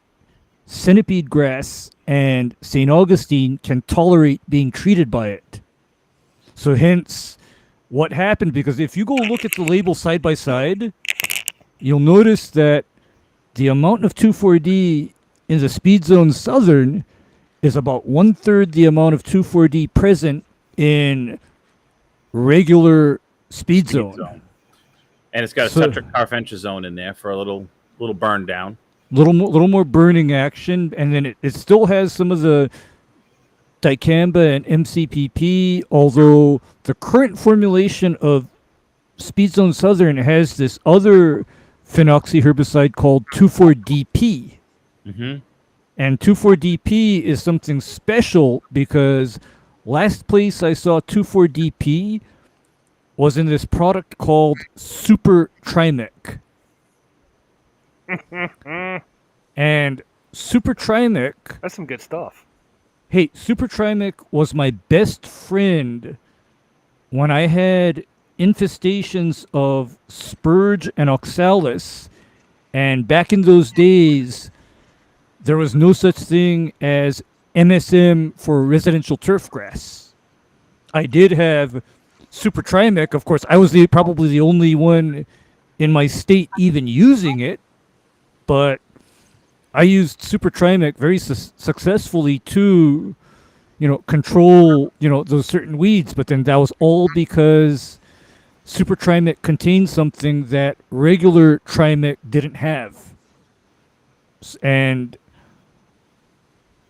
centipede grass and St. Augustine can tolerate being treated by it. So hence what happened, because if you go look at the label side by side, you'll notice that the amount of 2,4-D in the Speed Zone Southern is about 1/3 the amount of 2,4-D present in regular Speed Zone. And it's got a So- touch of carfentrazone in there for a little burn down. Little more burning action, and then it still has some of the dicamba and MCPP, although the current formulation of Speed Zone Southern has this other phenoxy herbicide called 2,4-DP. Mm-hmm. And 2,4-DP is something special because last place I saw 2,4-DP was in this product called Super Trimec. And Super Trimec, That's some good stuff. hey, Super Trimec was my best friend when I had infestations of spurge and oxalis. And back in those days, there was no such thing as MSM for residential turfgrass. I did have Super Trimec. Of course, I was probably the only one in my state even using it, but I used Super Trimec very successfully to, control, those certain weeds. But then that was all because Super Trimec contained something that regular Trimec didn't have. And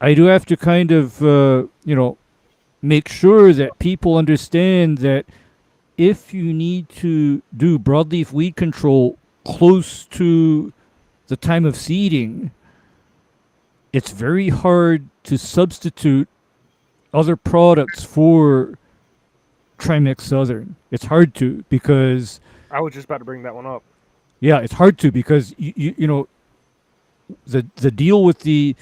I do have to kind of, make sure that people understand that if you need to do broadleaf weed control close to the time of seeding, it's very hard to substitute other products for Trimec Southern. It's hard to because I was just about to bring that one up. yeah, it's hard to because the deal with the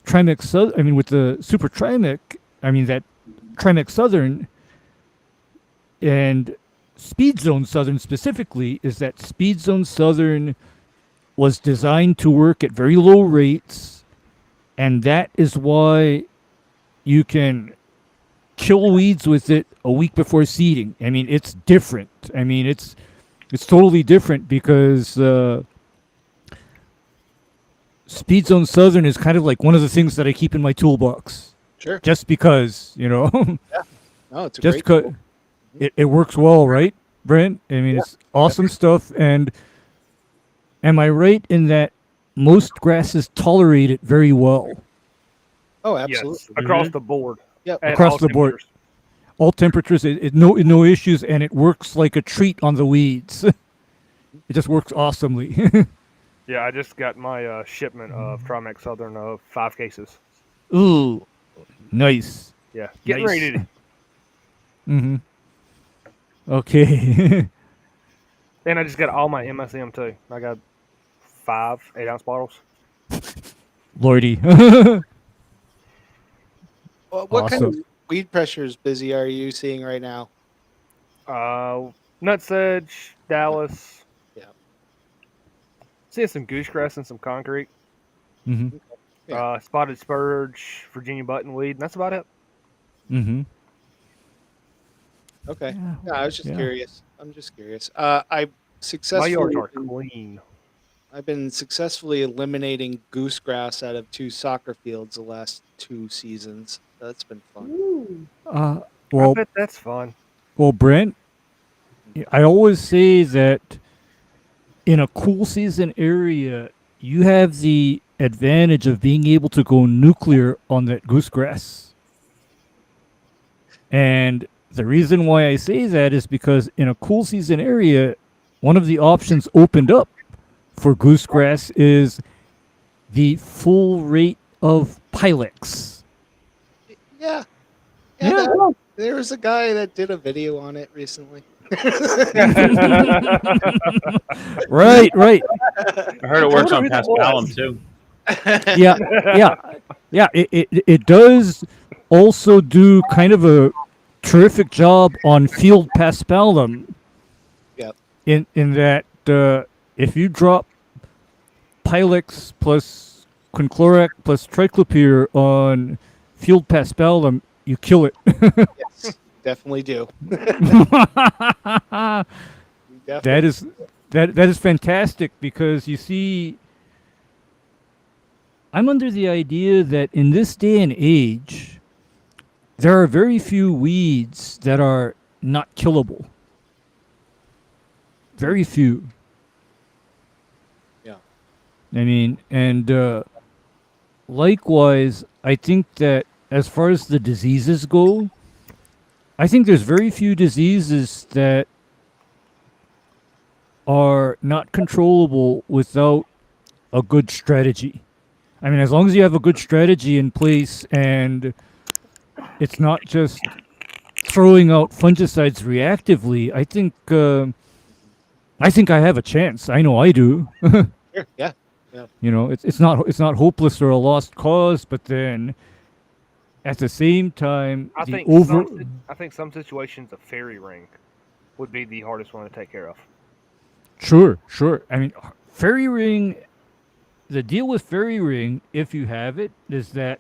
Trimec with the Super Trimec, that Trimec Southern and Speed Zone Southern specifically is that Speed Zone Southern was designed to work at very low rates, and that is why you can kill weeds with it a week before seeding. It's different. It's totally different because Speed Zone Southern is kind of like one of the things that I keep in my toolbox. Sure. Just because, No, it's a just great because it works well, right, Brent? It's awesome stuff. And am I right in that most grasses tolerate it very well? Oh, absolutely. Yes, across the board. Yep. At Across all the board. temperatures. All temperatures, no issues, and it works like a treat on the weeds. It just works awesomely. Yeah, I just got my shipment of Trimec Southern of 5 cases. Ooh, nice. Yeah, getting Nice. ready to. Mm-hmm. Okay. And I just got all my MSM too. I got 5 8-ounce bottles. Lordy. Well, what kind of Awesome. weed pressures busy are you seeing right now? Nutsedge, Dallas. Yeah. Seeing some goosegrass and some concrete. Mm-hmm. Yeah. Spotted spurge, Virginia buttonweed, and that's about it. Mm-hmm. Okay. Yeah. Yeah, I was just Yeah. curious. I'm just curious. I My successfully yards are clean. I've been successfully eliminating goosegrass out of 2 soccer fields the last 2 seasons. That's been fun. I Well, bet that's fun. Brent, I always say that in a cool season area, you have the advantage of being able to go nuclear on that goosegrass. And the reason why I say that is because in a cool season area, one of the options opened up for goosegrass is the full rate of Pilex. Yeah. Yeah. There was a guy that did a video on it recently. Right. I heard it works on who that was. Paspalum too. Yeah. It does also do kind of a terrific job on field paspalum. Yep. In that if you drop Pilex plus quinclorac plus triclopyr on field paspalum, you kill it. Yes, definitely do. That that is fantastic because you see, I'm under the idea that in this day and age, there are very few weeds that are not killable. Very few. Yeah. I mean, and likewise, I think that as far as the diseases go, I think there's very few diseases that are not controllable without a good strategy. I mean, as long as you have a good strategy in place and it's not just throwing out fungicides reactively, I think I have a chance. I know I do. Sure. Yeah. Yeah. You know, it's not hopeless or a lost cause, but then at the same time, I the think over I think some situations a fairy ring would be the hardest one to take care of. sure, sure. I mean, fairy ring. The deal with fairy ring, if you have it, is that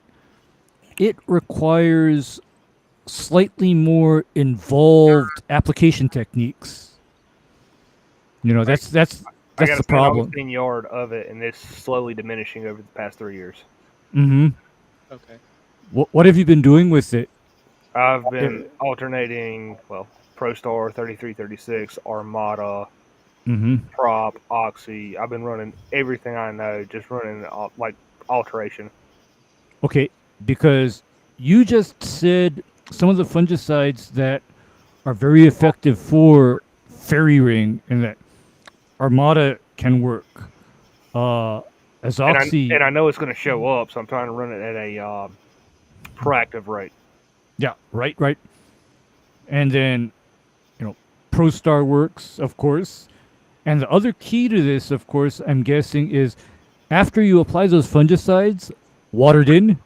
it requires slightly more involved application techniques. You know, I that's I the gotta say, I was problem. 10 yard of it, and it's slowly diminishing over the past 3 years. Mm-hmm. Okay. What have you been doing with it? I've been alternating, well, ProStar 3336, Armada, Mm-hmm. Prop, Oxy. I've been running everything I know, just running like alteration. Okay, because you just said some of the fungicides that are very effective for fairy ring and that Armada can work. As Oxy, And I know it's going to show up, so I'm trying to run it at a proactive rate. yeah, right, right. And then, you know, ProStar works, of course. And the other key to this, of course, I'm guessing, is after you apply those fungicides, watered in.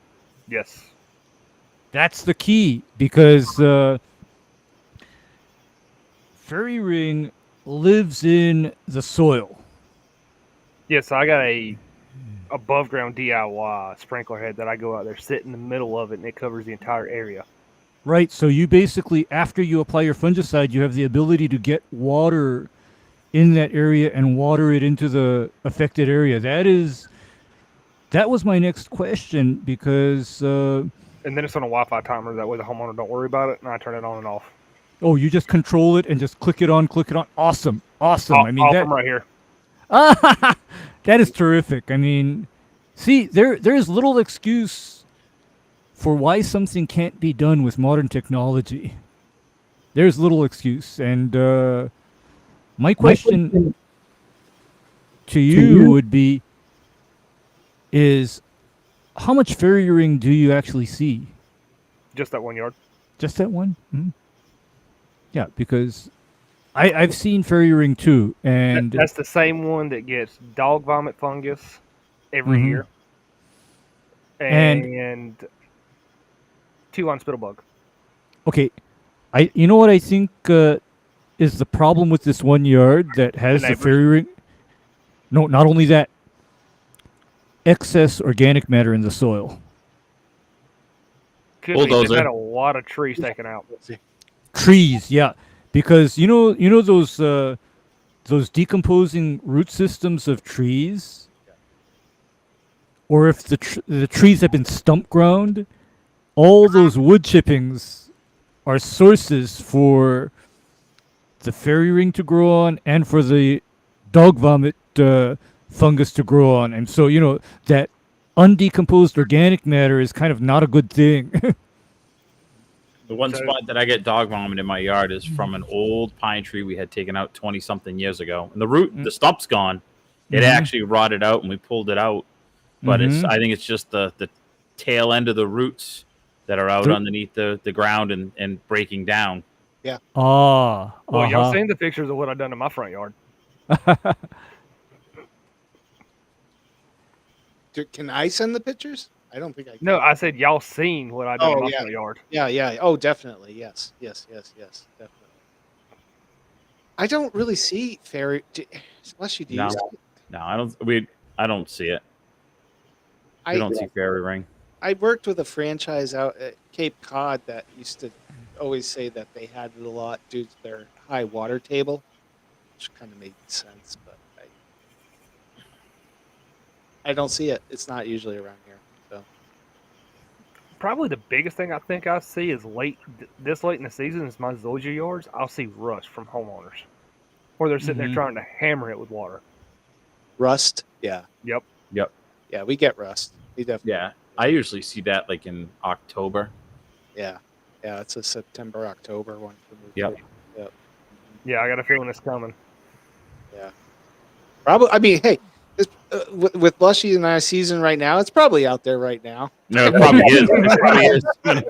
Yes. That's the key because fairy ring lives in the soil. Yeah, so I got a above ground DIY sprinkler head that I go out there, sit in the middle of it, and it covers the entire area. Right. So you basically, after you apply your fungicide, you have the ability to get water in that area and water it into the affected area. That was my next question because And then it's on a Wi-Fi timer. That way the homeowner don't worry about it, and I turn it on and off. oh, you just control it and just click it on, click it on. Awesome, awesome. I mean Off that from right here. that is terrific. I mean, see, there's little excuse for why something can't be done with modern technology. There's little excuse, and my question to you would be: is how much fairy ring do you actually see? Just that 1 yard. Just that one? Mhm. Yeah, because I've seen fairy ring too, and That's the same one that gets dog vomit fungus every Mhm. year, And- and 2 on spittle bug. okay, you know what I think is the problem with this 1 yard that has the neighbors. fairy ring? No, not only that, excess organic matter in the soil. Could be. They've Bulldozer. had a lot of trees taken out. Trees, yeah, because you know those decomposing root systems of trees, or if the trees have been stump ground, all those wood chippings are sources for the fairy ring to grow on and for the dog vomit fungus to grow on, and so that undecomposed organic matter is kind of not a good thing. The one So- spot that I get dog vomit in my yard is from an old pine tree we had taken out 20 something years ago. And the stump's gone. It Mhm. actually rotted out and we pulled it out. But Mhm. I think it's just the tail end of the roots that are out The- underneath the ground and breaking down. Ah, Well, y'all uh-huh. seen the pictures of what I've done to my front yard. Can I send the pictures? I don't think I can. No, I said y'all seen what I done to Oh, my yeah. front yard. Yeah, yeah. Oh, definitely. Yes, yes, yes, yes. Definitely. I don't really see fairy. Unless you do. No. No, I don't see it. We don't see fairy ring. I worked with a franchise out at Cape Cod that used to always say that they had it a lot due to their high water table. which kind of made sense, but I don't see it. It's not usually around here. So Probably the biggest thing I think I see is this late in the season is my zoysia yards. I'll see rust from homeowners, where they're sitting there trying to hammer it with water. rust, yeah, Yep. Yep. yeah, we get rust. We definitely, Yeah. I usually see that like in October. yeah, it's a September, October one for me. Yep. Yep. Yeah, I got a feeling it's coming. Yeah, probably. I mean, hey, with Lushy and our season right now, it's probably out there right now. No, it probably is. It probably is.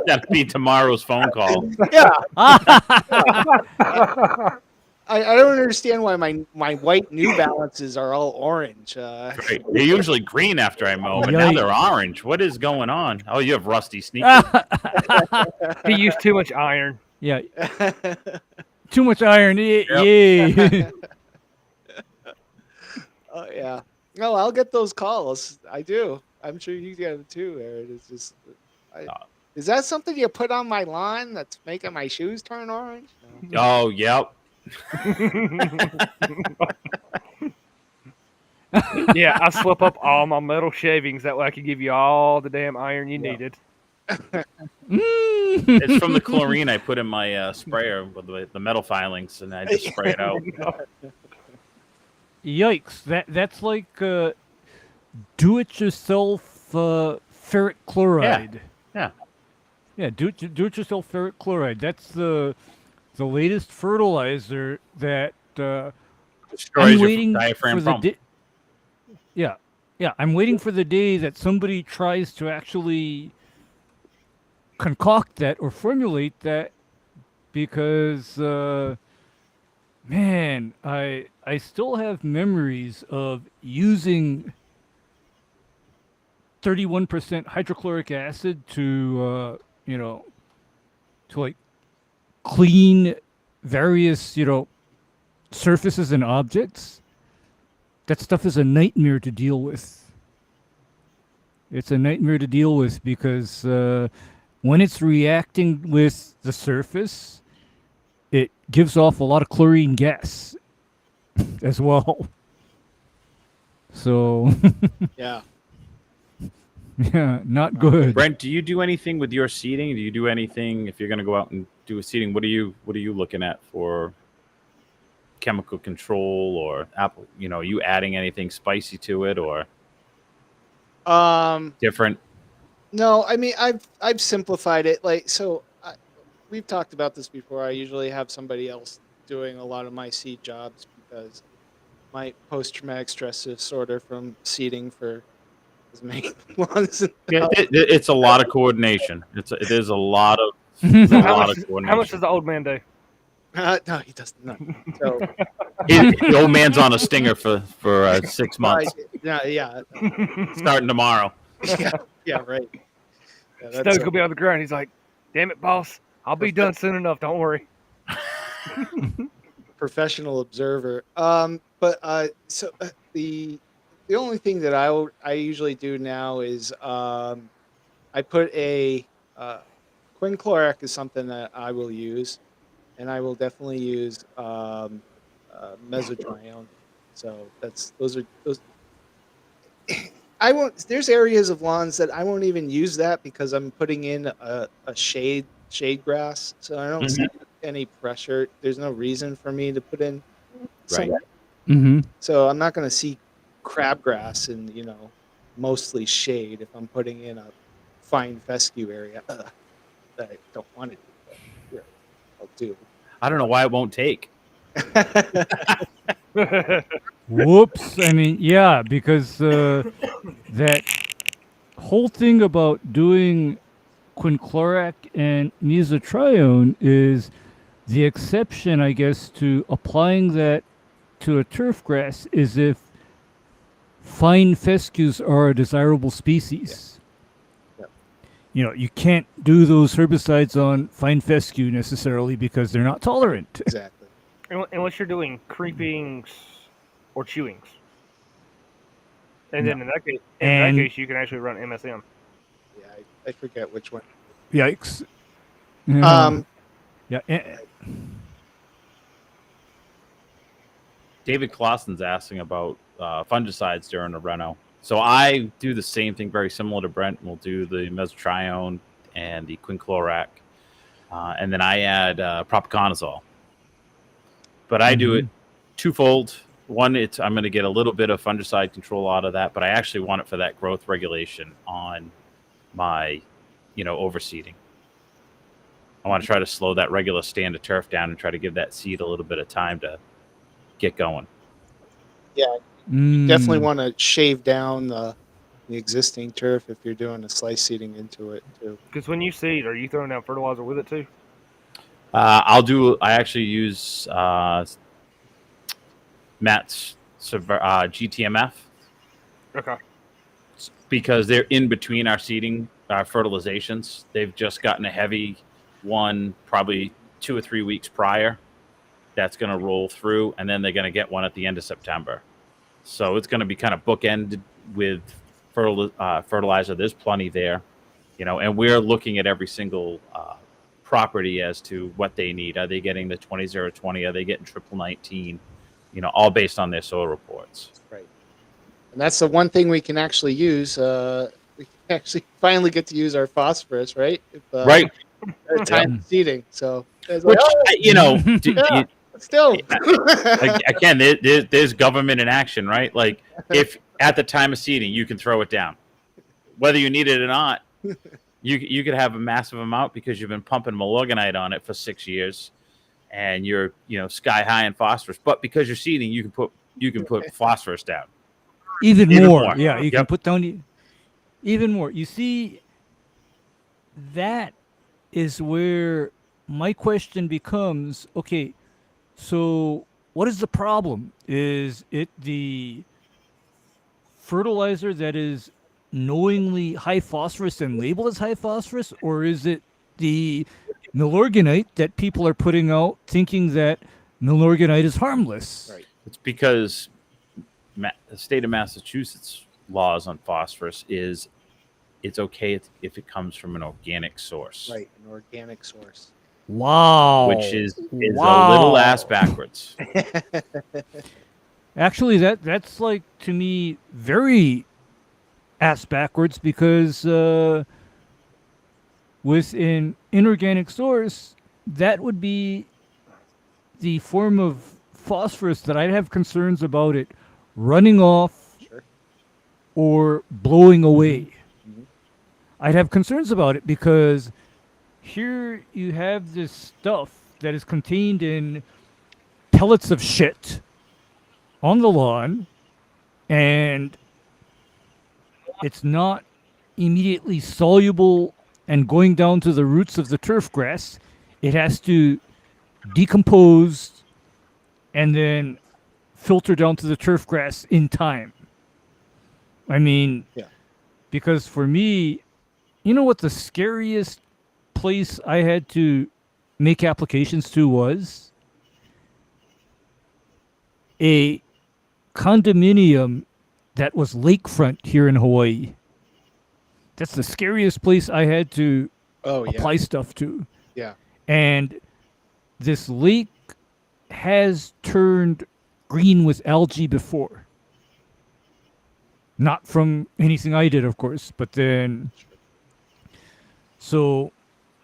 That'd be tomorrow's phone call. Yeah, I don't understand why my white New Balances are all orange. Right. They're usually green after I mow, but now Yikes. they're orange. What is going on? Oh, you have rusty sneakers. He used too much iron. Yeah, too much iron. Yay. Oh yeah. No, I'll get those calls. I do. I'm sure you get them too, Aaron. It's just, is that something you put on my lawn that's making my shoes turn orange? No. Oh, yep. Yeah, I slip up all my metal shavings. That way I can give you all the damn iron you needed. It's from the chlorine I put in my sprayer with the metal filings, and I just spray it out. Yikes! That's like do-it-yourself ferric chloride. Yeah. Yeah, do-it-yourself ferric chloride. That's the latest fertilizer that Destroys I'm your waiting diaphragm for the pump. yeah. I'm waiting for the day that somebody tries to actually concoct that or formulate that, because man, I still have memories of using 31% hydrochloric acid to to like clean various surfaces and objects. That stuff is a nightmare to deal with. It's a nightmare to deal with because when it's reacting with the surface, it gives off a lot of chlorine gas as well. So, Yeah. yeah, not good. Brent, do you do anything with your seeding? Do you do anything if you're going to go out and do a seeding? What are you looking at for chemical control or apple? Are you adding anything spicy to it or different? No, I mean I've simplified it. Like so, we've talked about this before. I usually have somebody else doing a lot of my seed jobs because my post-traumatic stress disorder from seeding for as many months. Yeah, it's a lot of coordination. It is a lot of How much coordination. does the old man do? No, he doesn't. No. So The old man's on a stinger for 6 months, yeah, starting tomorrow. yeah, right. Yeah, Snow's gonna be on the ground. He's like, "Damn it, boss! I'll be done soon enough. Don't worry." professional observer. So the only thing that I usually do now is I put a quinclorac is something that I will use, and I will definitely use mesotrione. So those. I won't. There's areas of lawns that I won't even use that because I'm putting in a shade grass, so I don't see any pressure. There's no reason for me to put in some. Right. Mm-hmm. So I'm not going to see crabgrass in mostly shade if I'm putting in a fine fescue area that I don't want to do. But here, I'll do. I don't know why it won't take. Whoops. I mean, yeah, because that whole thing about doing quinclorac and mesotrione is the exception, I guess, to applying that to a turf grass is if fine fescues are a desirable species. Yeah. You can't do those herbicides on fine fescue necessarily because they're not tolerant. Exactly. Unless you're doing creepings or chewings, and then in that case, you can actually run MSM. Yeah, I forget which one. Yikes. Yeah. David Clausen's asking about fungicides during a reno. So I do the same thing, very similar to Brent. We'll do the mesotrione and the quinclorac, and then I add propiconazole. But I do it twofold. One, I'm going to get a little bit of fungicide control out of that, but I actually want it for that growth regulation on my, overseeding. I want to try to slow that regular stand of turf down and try to give that seed a little bit of time to get going. Yeah, you definitely want to shave down the existing turf if you're doing a slice seeding into it too. Because when you seed, are you throwing down fertilizer with it too? I actually use Matt's GTMF. Okay. Because they're in between our seeding, our fertilizations. They've just gotten a heavy one probably 2 or 3 weeks prior. That's going to roll through, and then they're going to get one at the end of September. So it's going to be kind of bookended with fertilizer. There's plenty there, and we're looking at every single property as to what they need. Are they getting the 20-0-20? Are they getting triple 19? All based on their soil reports. Right. And that's the one thing we can actually use. We can actually finally get to use our phosphorus, right? Right. At time seeding. So, which, still. Again, there's government in action, right? Like, if at the time of seeding you can throw it down, whether you need it or not, you could have a massive amount because you've been pumping Milorganite on it for 6 years, and you're sky high in phosphorus. But because you're seeding, you can put phosphorus down. Even more. Yeah, you can put down even more. You see, that is where my question becomes, okay, so what is the problem? Is it the fertilizer that is knowingly high phosphorus and labeled as high phosphorus, or is it the Milorganite that people are putting out thinking that Milorganite is harmless? Right. It's because the state of Massachusetts laws on phosphorus is it's okay if it comes from an organic source. Right, an organic source. Wow. Which is a little ass backwards. Actually, that's like, to me, very ass backwards, because with an inorganic source, that would be the form of phosphorus that I'd have concerns about it running off or blowing away. Mm-hmm. I'd have concerns about it because here you have this stuff that is contained in pellets of shit on the lawn, and it's not immediately soluble and going down to the roots of the turf grass. It has to decompose and then filter down to the turf grass in time. I mean, because for me, you know what the scariest place I had to make applications to was? A condominium that was lakefront here in Hawaii. That's the scariest place I had to apply stuff to. Yeah. And this lake has turned green with algae before. Not from anything I did, of course, but then... So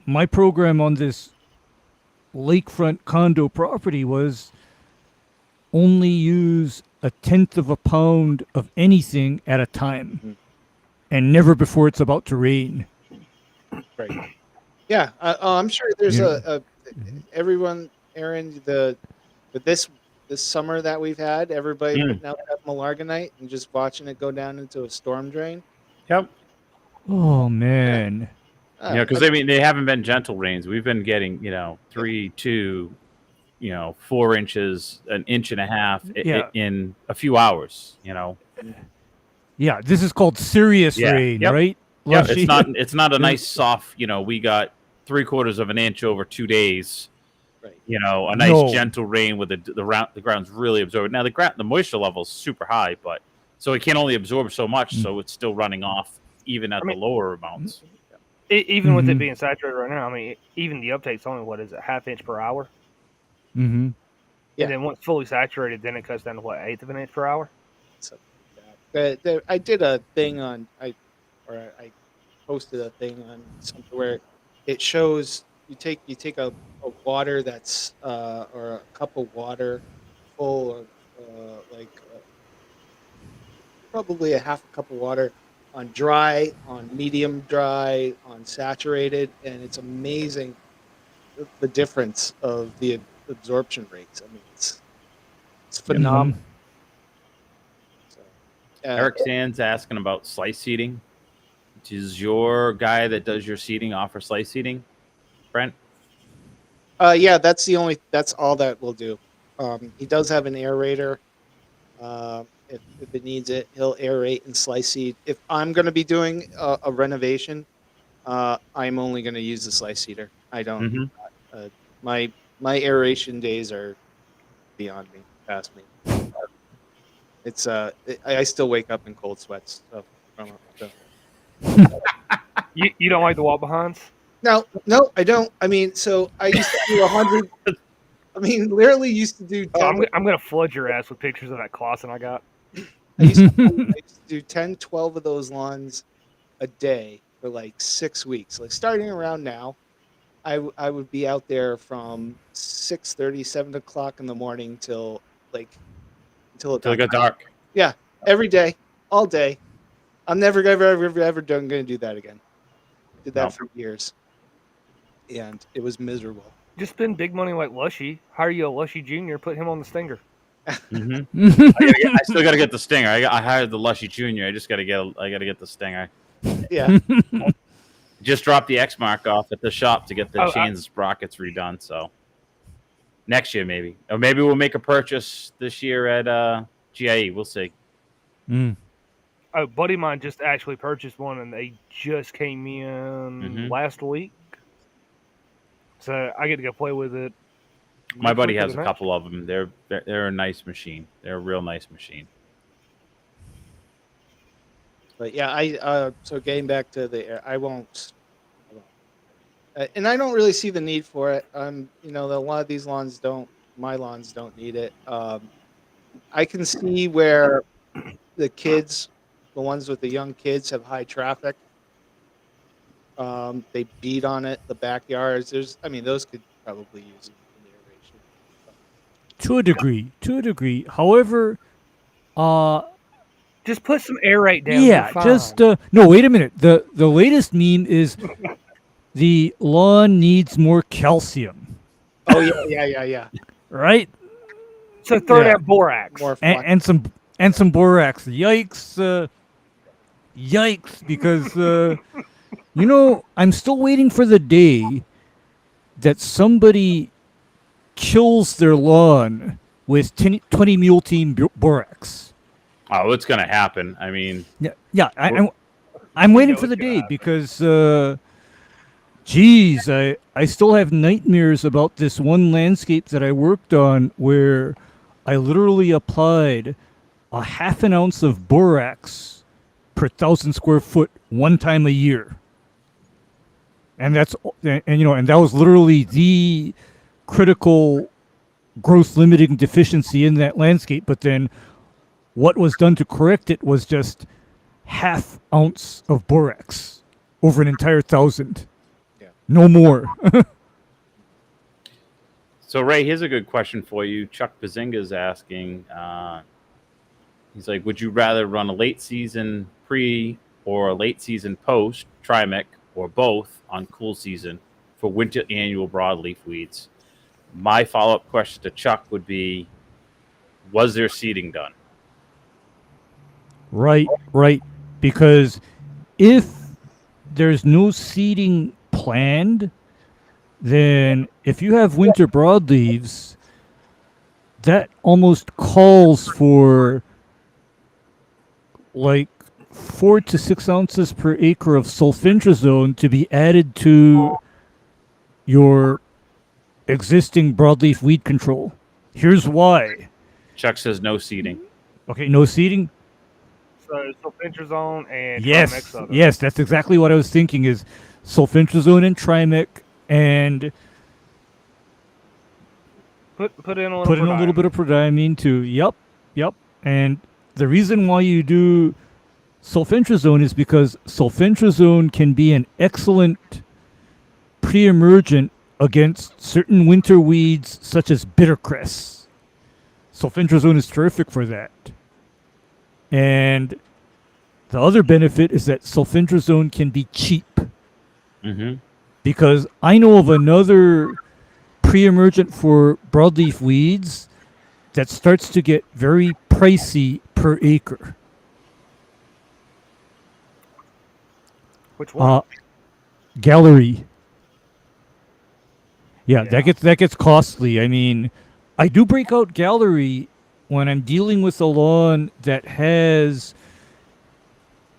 my program on this lakefront condo property was only use 1/10 of a pound of anything at a time, and never before it's about to rain. Right. Yeah, I'm sure there's everyone, Aaron. This summer that we've had, everybody putting out that Milorganite and just watching it go down into a storm drain. Yep. Oh man. Because they haven't been gentle rains. We've been getting 3, 2, 4 inches, 1.5 inches in a few hours. Yeah, this is called serious rain, right? Yeah, it's not a nice soft. We got 3/4 of an inch over 2 days. Right. A nice gentle rain with the ground's really absorbed. Now the moisture level is super high, but so it can only absorb so much, so it's still running off even at the lower amounts. Even with it being saturated right now, I mean, even the uptake's only, what is it, 1/2 inch per hour? Mm-hmm. Yeah. And then once fully saturated, then it cuts down to what, 1/8 of an inch per hour? something like that. I did a thing on I posted a thing on something where it shows you take a water that's or a cup of water full of probably a half a cup of water on dry, on medium dry, on saturated, and it's amazing the difference of the absorption rates. I mean, it's phenomenal. So, Eric Sands asking about slice seating. Does your guy that does your seating offer slice seating, Brent? yeah, that's all that we'll do. He does have an aerator. If it needs it, he'll aerate and slice seed. If I'm going to be doing a renovation, I'm only going to use the slice seeder. I don't. Mm-hmm. Uh, my aeration days are beyond me, past me. It's I still wake up in cold sweats. So. You don't like the walk behinds? No, I don't. I mean, so I used to do 100. I mean, literally used to do 10. Oh, I'm gonna flood your ass with pictures of that Clausen I got. I used to do 10, 12 of those lawns a day for like 6 weeks. Like starting around now, I would be out there from 6:30, 7 o'clock in the morning till until it Till it got dark. Yeah, every day, all day. I'm never ever going to do that again. Did that for years, and it was miserable. Just spend big money like Lushy. Hire you a Lushy Junior. Put him on the Stinger. Mm-hmm. I still got to get the Stinger. I hired the Lushy Junior. I got to get the Stinger. Yeah. Just dropped the X mark off at the shop to get the chains and sprockets redone. So next year maybe, or maybe we'll make a purchase this year at GIE. We'll see. A buddy of mine just actually purchased one, and they just came in last week. So I get to go play with it. My buddy has a couple of them. They're a nice machine. They're a real nice machine. But yeah, so getting back to the air, I won't, and I don't really see the need for it. A lot of these lawns my lawns don't need it. I can see where the ones with the young kids have high traffic. They beat on it, the backyards. Those could probably use an aeration. To a degree. However, just put some aerate down. Yeah, just no. Wait a minute. The latest meme is the lawn needs more calcium. Oh yeah. Right. So throw that borax. And some borax. Yikes! Yikes! Because I'm still waiting for the day that somebody kills their lawn with 20 mule team borax. Oh, it's gonna happen. I mean, yeah. I'm waiting for the day because, geez, I still have nightmares about this one landscape that I worked on where I literally applied a half an ounce of borax per 1,000 square foot one time a year, and that was literally the critical growth limiting deficiency in that landscape. But then what was done to correct it was just half ounce of borax over an entire 1,000. Yeah. No more. So Ray, here's a good question for you. Chuck Bazinga's asking. He's like, would you rather run a late season pre or a late season post trimec or both on cool season for winter annual broadleaf weeds? My follow-up question to Chuck would be, was there seeding done? Right. Because if there's no seeding planned, then if you have winter broadleaves, that almost calls for like 4 to 6 ounces per acre of sulfentrazone to be added to your existing broadleaf weed control. Here's why. Chuck says no seeding. Okay, no seeding? So sulfentrazone and yes, that's exactly what I was thinking is sulfentrazone and trimec, and Put in a little. Put in a little bit of prodiamine too. Yep. And the reason why you do sulfentrazone is because sulfentrazone can be an excellent pre-emergent against certain winter weeds such as bittercress. Sulfentrazone is terrific for that. And the other benefit is that sulfentrazone can be cheap. Mm-hmm. Because I know of another pre-emergent for broadleaf weeds that starts to get very pricey per acre. Which one? Gallery. Yeah, Yeah. that gets costly. I mean, I do break out gallery when I'm dealing with a lawn that has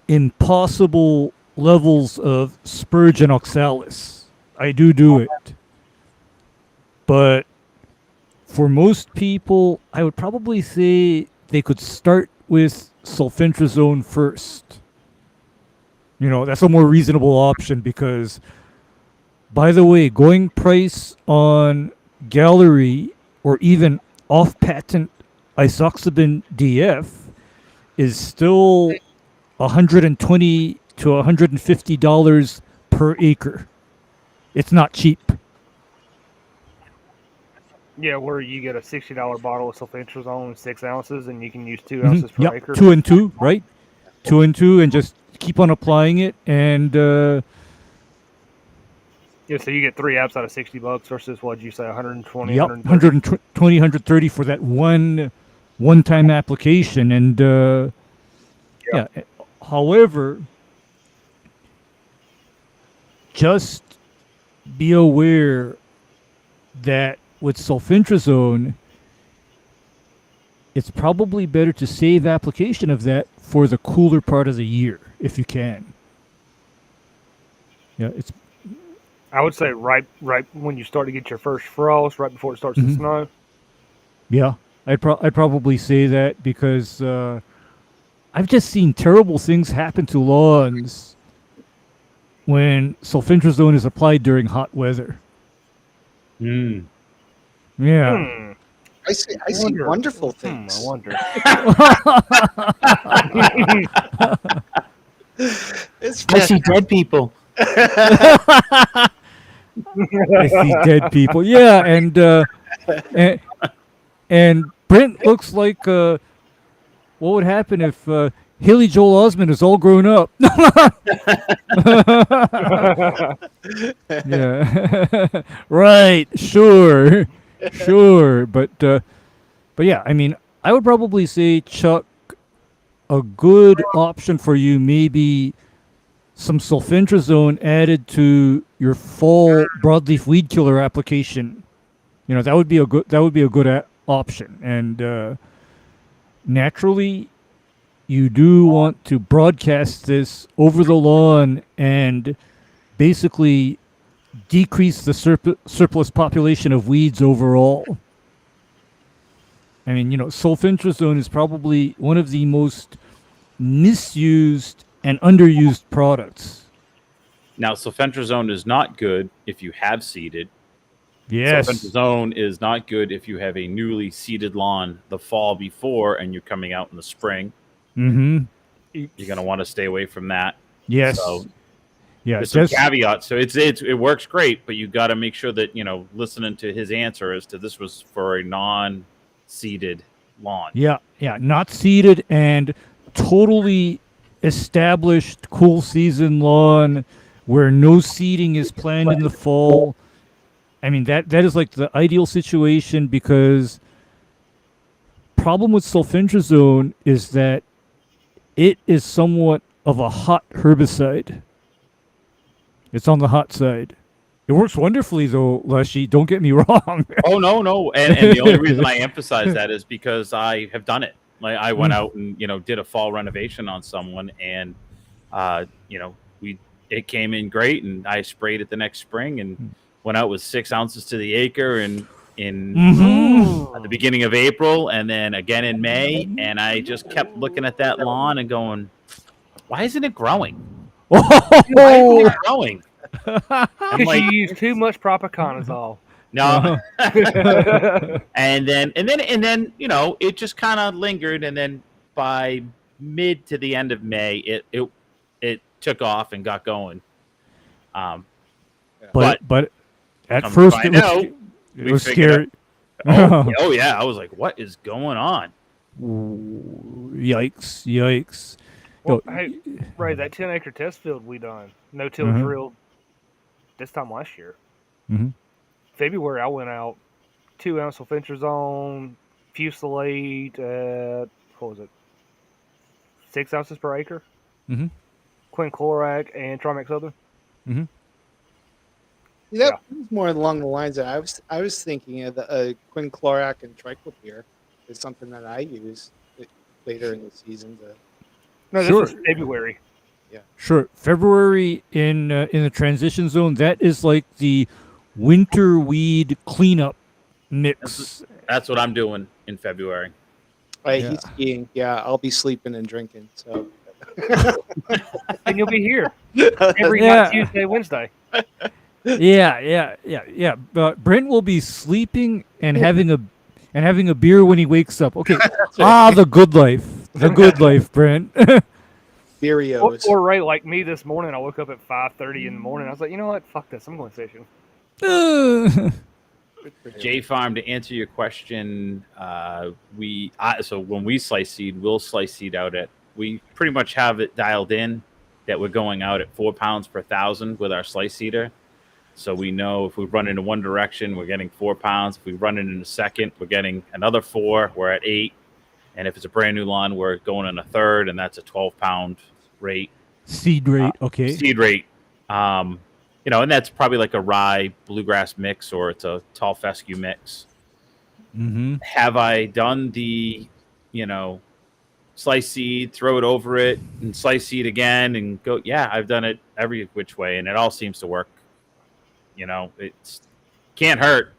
impossible levels of spurge and oxalis. I do it. But for most people, I would probably say they could start with sulfentrazone first. You know, that's a more reasonable option because, by the way, going price on gallery or even off-patent isoxaben DF is still $120 to $150 per acre. It's not cheap. Yeah, where you get a $60 bottle of sulfentrazone, 6 ounces, and you can use 2 ounces per Yep, acre. 2 and 2, right? 2 and 2, and just keep on applying it. And Yeah, so you get 3 apps out of $60 versus what'd you say, 120? yep, 130? 120, 130 for that one-time application. And yeah. However, just be aware that with sulfentrazone, it's probably better to save application of that for the cooler part of the year if you can. Yeah, it's I would say right when you start to get your first frost, right before it starts to snow. yeah. I'd probably say that because I've just seen terrible things happen to lawns when sulfentrazone is applied during hot weather. Mm. Yeah. I see wonderful things. I wonder. It's I see dead people. I see dead people. Yeah, and Brent looks like what would happen if Haley Joel Osment is all grown up? Yeah, right. Sure, but yeah. I mean, I would probably say, Chuck, a good option for you may be some sulfentrazone added to your fall broadleaf weed killer application. You know, that would be a good option. And naturally, you do want to broadcast this over the lawn and basically decrease the surplus population of weeds overall. I mean, you know, sulfentrazone is probably one of the most misused and underused products. Now, sulfentrazone is not good if you have seeded. Yes. Sulfentrazone is not good if you have a newly seeded lawn the fall before and you're coming out in the spring. Mm-hmm. You're going to want to stay away from that. Yes. So yeah. there's some caveats. So it works great, but you got to make sure that, you know, listening to his answer as to this was for a non-seeded lawn. Yeah. Not seeded and totally established cool season lawn where no seeding is planned in the fall. I mean, that is like the ideal situation because problem with sulfentrazone is that it is somewhat of a hot herbicide. It's on the hot side. It works wonderfully, though, Leshy. Don't get me wrong. Oh, no. And the only reason I emphasize that is because I have done it. Like I went out and, you know, did a fall renovation on someone and, you know, it came in great and I sprayed it the next spring and went out with 6 ounces to the acre and at the beginning of April and then again in May. And I just kept looking at that lawn and going, why isn't it growing? Why isn't it growing? Because you use too much propiconazole. No. and then it just kind of lingered, and then by mid to the end of May, it took off and got going. But at come to first find it out, was we figured scary. oh yeah, I was like, what is going on? Yikes. Well, Yo, hey, Ray, that 10-acre test field we done, no-till Uh-huh. drilled this time last year. Mhm. February, I went out 2-ounce sulfentrazone, fusilade at, what was it, 6 ounces per acre? Mhm. Quinclorac and Trimax Southern. That was more along the lines that I was thinking of the quinclorac and triclopyr is something that I use later in the season. No, Sure. this was February. Sure. February in the transition zone, that is like the winter weed cleanup mix. That's what I'm doing in February. He's skiing. Yeah, I'll be sleeping and drinking. So, And you'll be here every Yeah. night, Tuesday, Wednesday. Yeah. But Brent will be sleeping and having a beer when he wakes up. Okay. The good life. The good life, Brent. Beerios. Or Ray, like me this morning, I woke up at 5:30 in the morning. I was like, you know what? Fuck this. I'm going fishing. J Farm, to answer your question, so when we slice seed, we'll slice seed out at, we pretty much have it dialed in that we're going out at 4 pounds per 1,000 with our slice seeder. So we know if we run in one direction, we're getting 4 pounds. If we run it in a second, we're getting another 4. We're at 8. And if it's a brand new lawn, we're going in a third, and that's a 12-pound rate. Seed rate, okay. Seed rate. And that's probably like a rye bluegrass mix, or it's a tall fescue mix. Mm-hmm. Have I done the, slice seed, throw it over it, and slice seed again, and go? Yeah, I've done it every which way, and it all seems to work. It's can't hurt.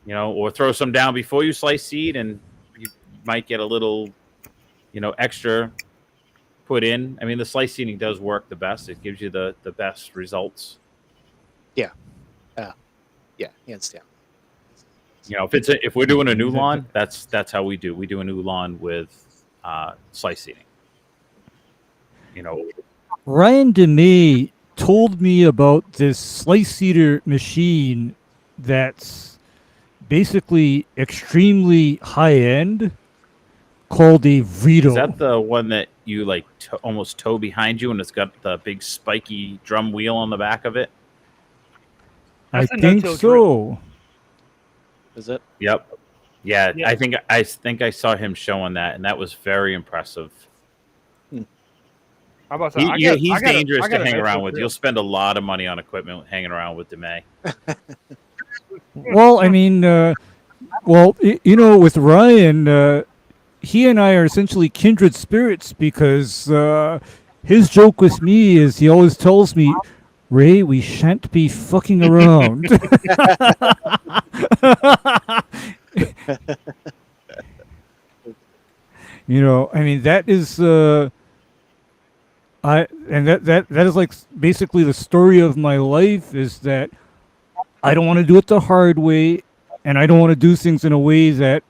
Or throw some down before you slice seed, and you might get a little, extra put in. I mean, the slice seeding does work the best. It gives you the best results. Yeah, hands down. If we're doing a new lawn, that's how we do. We do a new lawn with slice seeding. Ryan DeMay told me about this slice seeder machine that's basically extremely high end, called a Vito. Is that the one that you almost tow behind you, and it's got the big spiky drum wheel on the back of it? I That's a think no-till so. Is it? Yep. Yeah, Yeah. I think I saw him showing that, and that was very impressive. I'm about to say, He's dangerous to hang around no-till with. drill. You'll spend a lot of money on equipment hanging around with DeMay. Well, I mean, with Ryan, he and I are essentially kindred spirits because his joke with me is he always tells me, Ray, we shan't be fucking around. I mean, that is that is like basically the story of my life, is that I don't want to do it the hard way, and I don't want to do things in a way that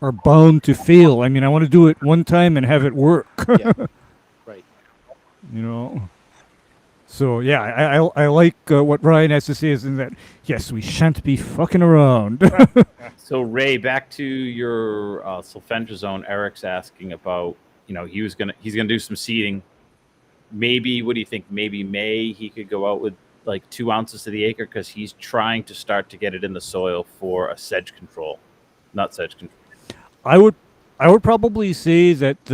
are bound to fail. I mean, I want to do it one time and have it work. Yeah. Right. So yeah, I like what Ryan has to say, is in that, yes, we shan't be fucking around. So Ray, back to your sulfentrazone. Eric's asking about, he's gonna do some seeding. Maybe, what do you think? Maybe May he could go out with like 2 ounces to the acre, because he's trying to start to get it in the soil for a sedge control, not sedge control. I would probably say that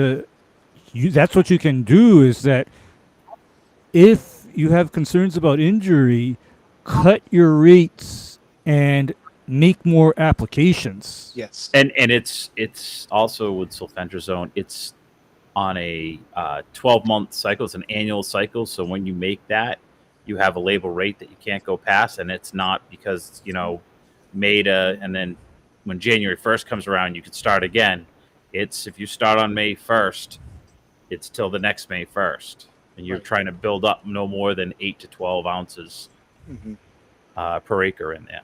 that's what you can do, is that if you have concerns about injury, cut your rates and make more applications. Yes. And it's also with sulfentrazone, it's on a 12-month cycle. It's an annual cycle. So when you make that, you have a label rate that you can't go past, and it's not because May to, and then when January 1st comes around, you can start again. It's, if you start on May 1st, it's till the next May 1st, and you're trying to build up no more than 8 to 12 ounces per acre in there.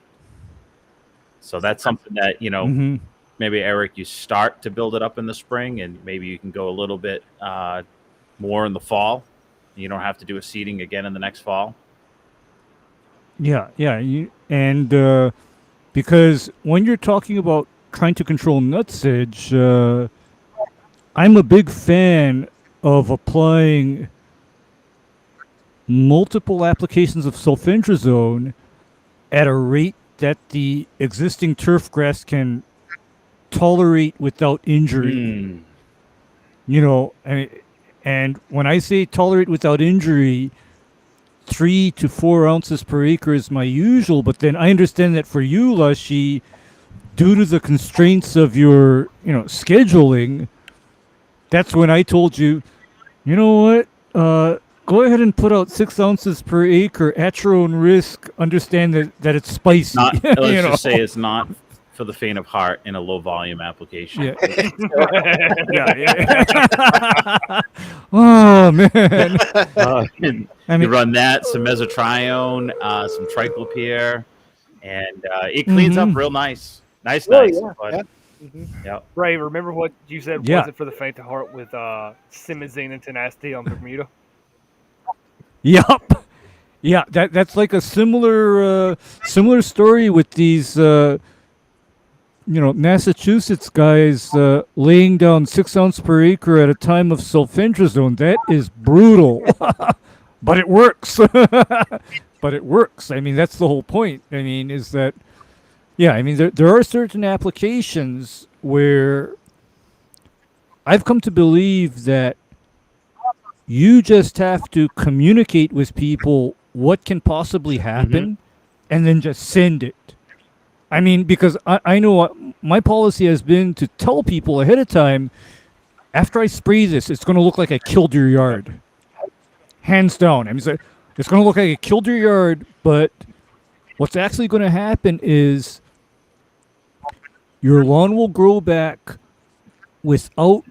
So that's something that Mm-hmm. maybe Eric, you start to build it up in the spring, and maybe you can go a little bit more in the fall. You don't have to do a seeding again in the next fall. Yeah, yeah, and because when you're talking about trying to control nutsedge, I'm a big fan of applying multiple applications of sulfentrazone at a rate that the existing turf grass can tolerate without injury. Mm. You know, and when I say tolerate without injury, 3 to 4 ounces per acre is my usual. But then I understand that for you, Lushy, due to the constraints of your, scheduling, that's when I told you, you know what? Go ahead and put out 6 ounces per acre at your own risk. Understand that it's spicy. Not let's just say it's not for the faint of heart in a low volume application. Yeah. Yeah. Oh man. You run that, some mesotrione, some triclopyr, and it cleans up real nice. Nice. Yeah. But, Yeah. Ray, remember what you said Yeah. wasn't for the faint of heart with simazine and tenacity on Bermuda? Yup. Yeah, that's like a similar story with these Massachusetts guys laying down 6 ounces per acre at a time of sulfentrazone. That is brutal, but it works. But it works. I mean, that's the whole point. I mean, is that, yeah, I mean, there are certain applications where I've come to believe that you just have to communicate with people what can possibly happen and then just send it. I mean, because I know what my policy has been to tell people ahead of time, after I spray this, it's going to look like I killed your yard. Hands down. I mean, it's going to look like I killed your yard, but what's actually going to happen is your lawn will grow back without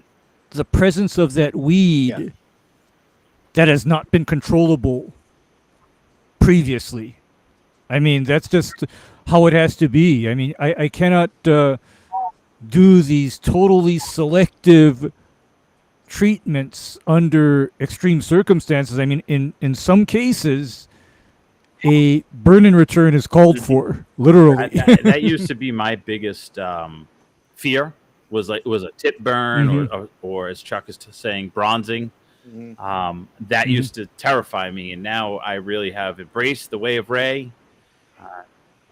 the presence of that weed that has not been controllable previously. I mean, that's just how it has to be. I mean, I cannot do these totally selective treatments under extreme circumstances. I mean, in some cases, a burn and return is called for, literally. That used to be my biggest fear. Was a tip burn or as Chuck is saying, bronzing. That used to terrify me, and now I really have embraced the way of Ray.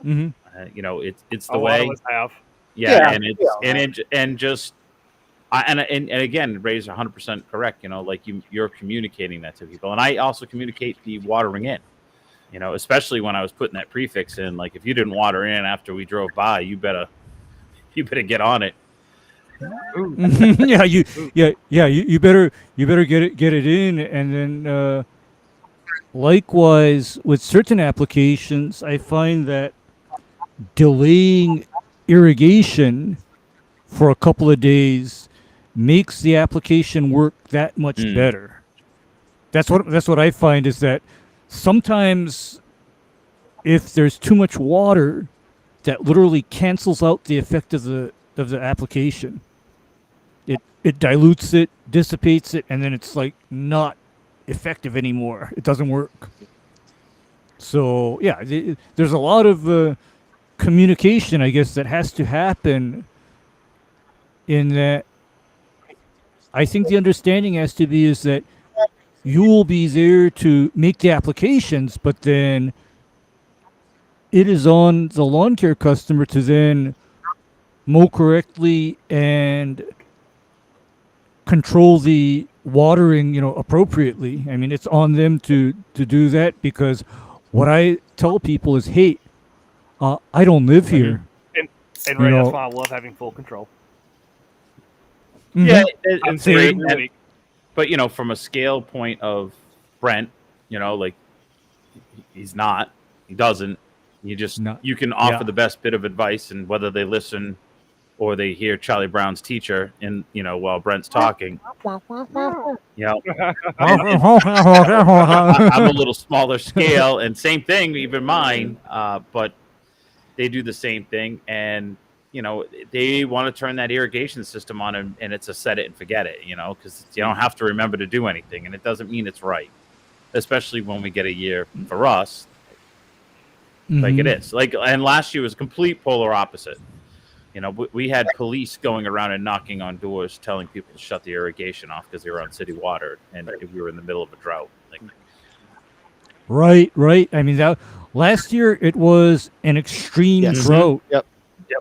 It's the way. A lot of us have. Yeah, and again, Ray's 100% correct. Like you're communicating that to people, and I also communicate the watering in. Especially when I was putting that prefix in. Like if you didn't water in after we drove by, you better get on it. You better get it in, and then likewise with certain applications, I find that delaying irrigation for a couple of days makes the application work that much better. That's what I find is that sometimes if there's too much water, that literally cancels out the effect of the application. It dilutes it, dissipates it, and then it's like not effective anymore. It doesn't work. So yeah, there's a lot of communication, I guess, that has to happen. In that, I think the understanding has to be is that you will be there to make the applications, but then it is on the lawn care customer to then mow correctly and control the watering, appropriately. I mean, it's on them to do that, because what I tell people is, hey, I don't live here. And Ray, that's why I love having full control. Yeah, it's great. But from a scale point of Brent, like he doesn't. You can offer the best bit of advice, and whether they listen or they hear Charlie Brown's teacher while Brent's talking. I'm a little smaller scale, and same thing, even mine. But they do the same thing, and they want to turn that irrigation system on, and it's a set it and forget it, because you don't have to remember to do anything, and it doesn't mean it's right, especially when we get a year for us like it is. And last year was complete polar opposite. We had police going around and knocking on doors telling people to shut the irrigation off because they were on city water, and we were in the middle of a drought. Right. I mean, that last year it was an extreme drought. Yep.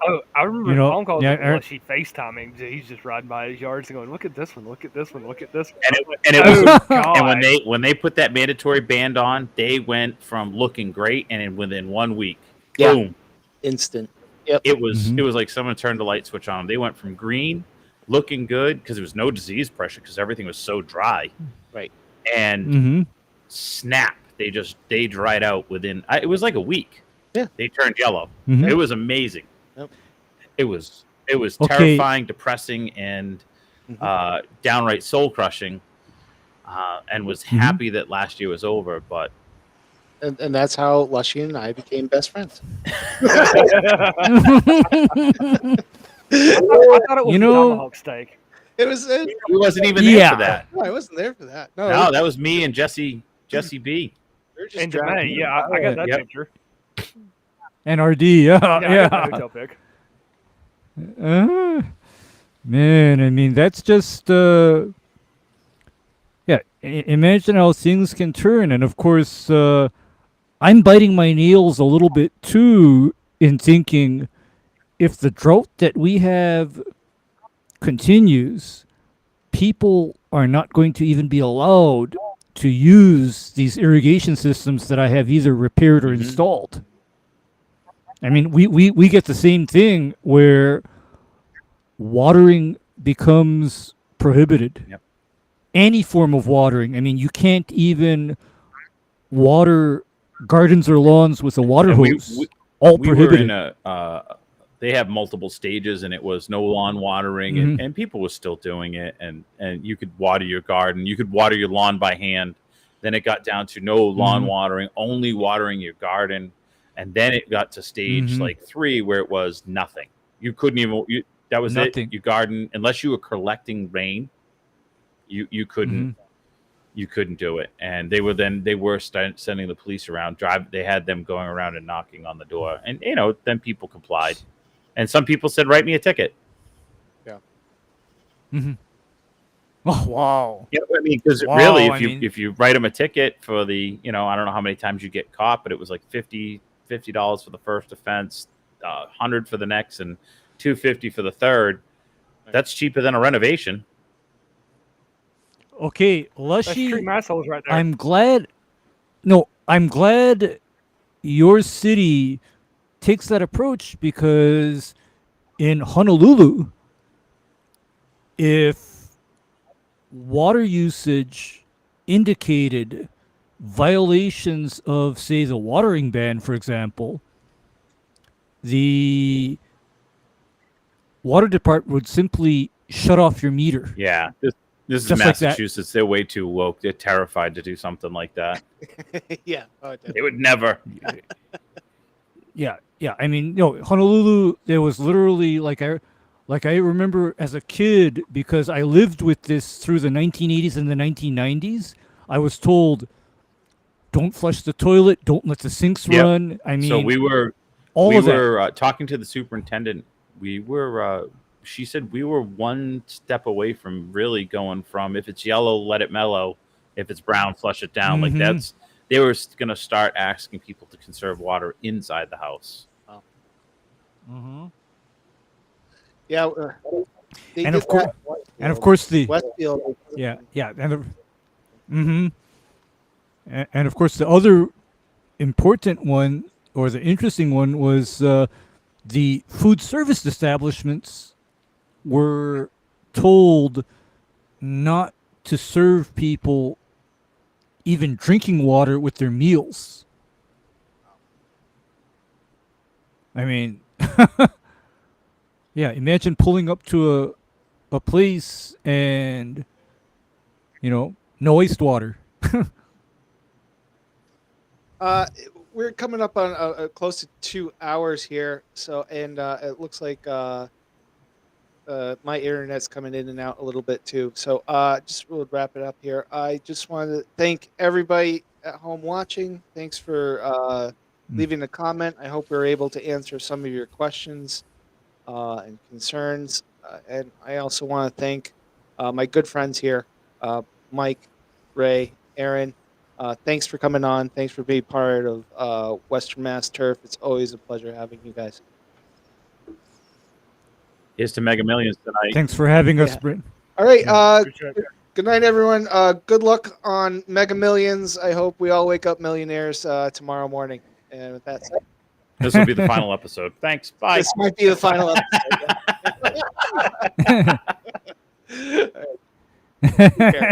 Oh, I remember phone calls with she FaceTiming. He's just riding by his yards and going, "Look at this one! Look at this one! Look at this one!" And it was, and when they put that mandatory band on, they went from looking great, and within 1 week, boom, instant. Yep. It was like someone turned the light switch on. They went from green, looking good because there was no disease pressure because everything was so dry, right? And snap, they dried out within. It was like a week. Yeah, they turned yellow. It was amazing. Yep. It was terrifying, depressing, and downright soul crushing. And was happy that last year was over, but. And that's how Lushy and I became best friends. I thought it was tomahawk steak. It was. He wasn't even there for that. No, I wasn't there for that. No, that was me and Jesse B. And Jermaine, I got that picture. And RD, yeah. I got the hotel pic. Man, I mean, that's just imagine how things can turn. And of course, I'm biting my nails a little bit too in thinking if the drought that we have continues, people are not going to even be allowed to use these irrigation systems that I have either repaired or installed. I mean, we get the same thing where watering becomes prohibited. Yep. Any form of watering. I mean, you can't even water gardens or lawns with a water hose. All prohibited. Were in they have multiple stages, and it was no lawn watering, and people were still doing it, and you could water your garden, you could water your lawn by hand. Then it got down to no lawn watering, only watering your garden, and then it got to stage like 3 where it was nothing. You couldn't even. That was nothing. It. Your garden, unless you were collecting rain, you couldn't. You couldn't do it, and they were sending the police around. They had them going around and knocking on the door, and then people complied, and some people said, "Write me a ticket." Yeah. Oh wow. Yeah, I mean, because really, if you write them a ticket for the, I don't know how many times you get caught, but it was like $50 for the first offense, $100 for the next, and $250 for the third. That's cheaper than a renovation. Okay, Lushy, right there. I'm glad your city takes that approach, because in Honolulu, if water usage indicated violations of, say, the watering ban, for example, the water department would simply shut off your meter. Yeah. This is Massachusetts. They're way too woke. They're terrified to do something like that. Yeah. They would never. Yeah. I mean, Honolulu, there was literally like I remember as a kid, because I lived with this through the 1980s and the 1990s. I was told, don't flush the toilet, don't let the sinks run. I mean, so we were talking to the superintendent. She said we were one step away from really going from, if it's yellow, let it mellow. If it's brown, flush it down. Like they were going to start asking people to conserve water inside the house. Wow. Yeah. And of course the Westfield. Yeah. And of course the other important one, or the interesting one, was the food service establishments were told not to serve people even drinking water with their meals. I mean, yeah, imagine pulling up to a place and, no iced water. we're coming up on close to 2 hours here. So, and it looks like my internet's coming in and out a little bit too. So, just we'll wrap it up here. I just want to thank everybody at home watching. Thanks for leaving a comment. I hope we were able to answer some of your questions and concerns. And I also want to thank my good friends here, Mike, Ray, Aaron. Thanks for coming on. Thanks for being part of Western Mass Turf. It's always a pleasure having you guys. Here's to Mega Millions tonight. Thanks for having us, Yeah. Brent. All right. Appreciate it. Good night, everyone. Good luck on Mega Millions. I hope we all wake up millionaires tomorrow morning. And with that said, This will be the final episode. Thanks. Bye. this might be the final episode. All right. Take care.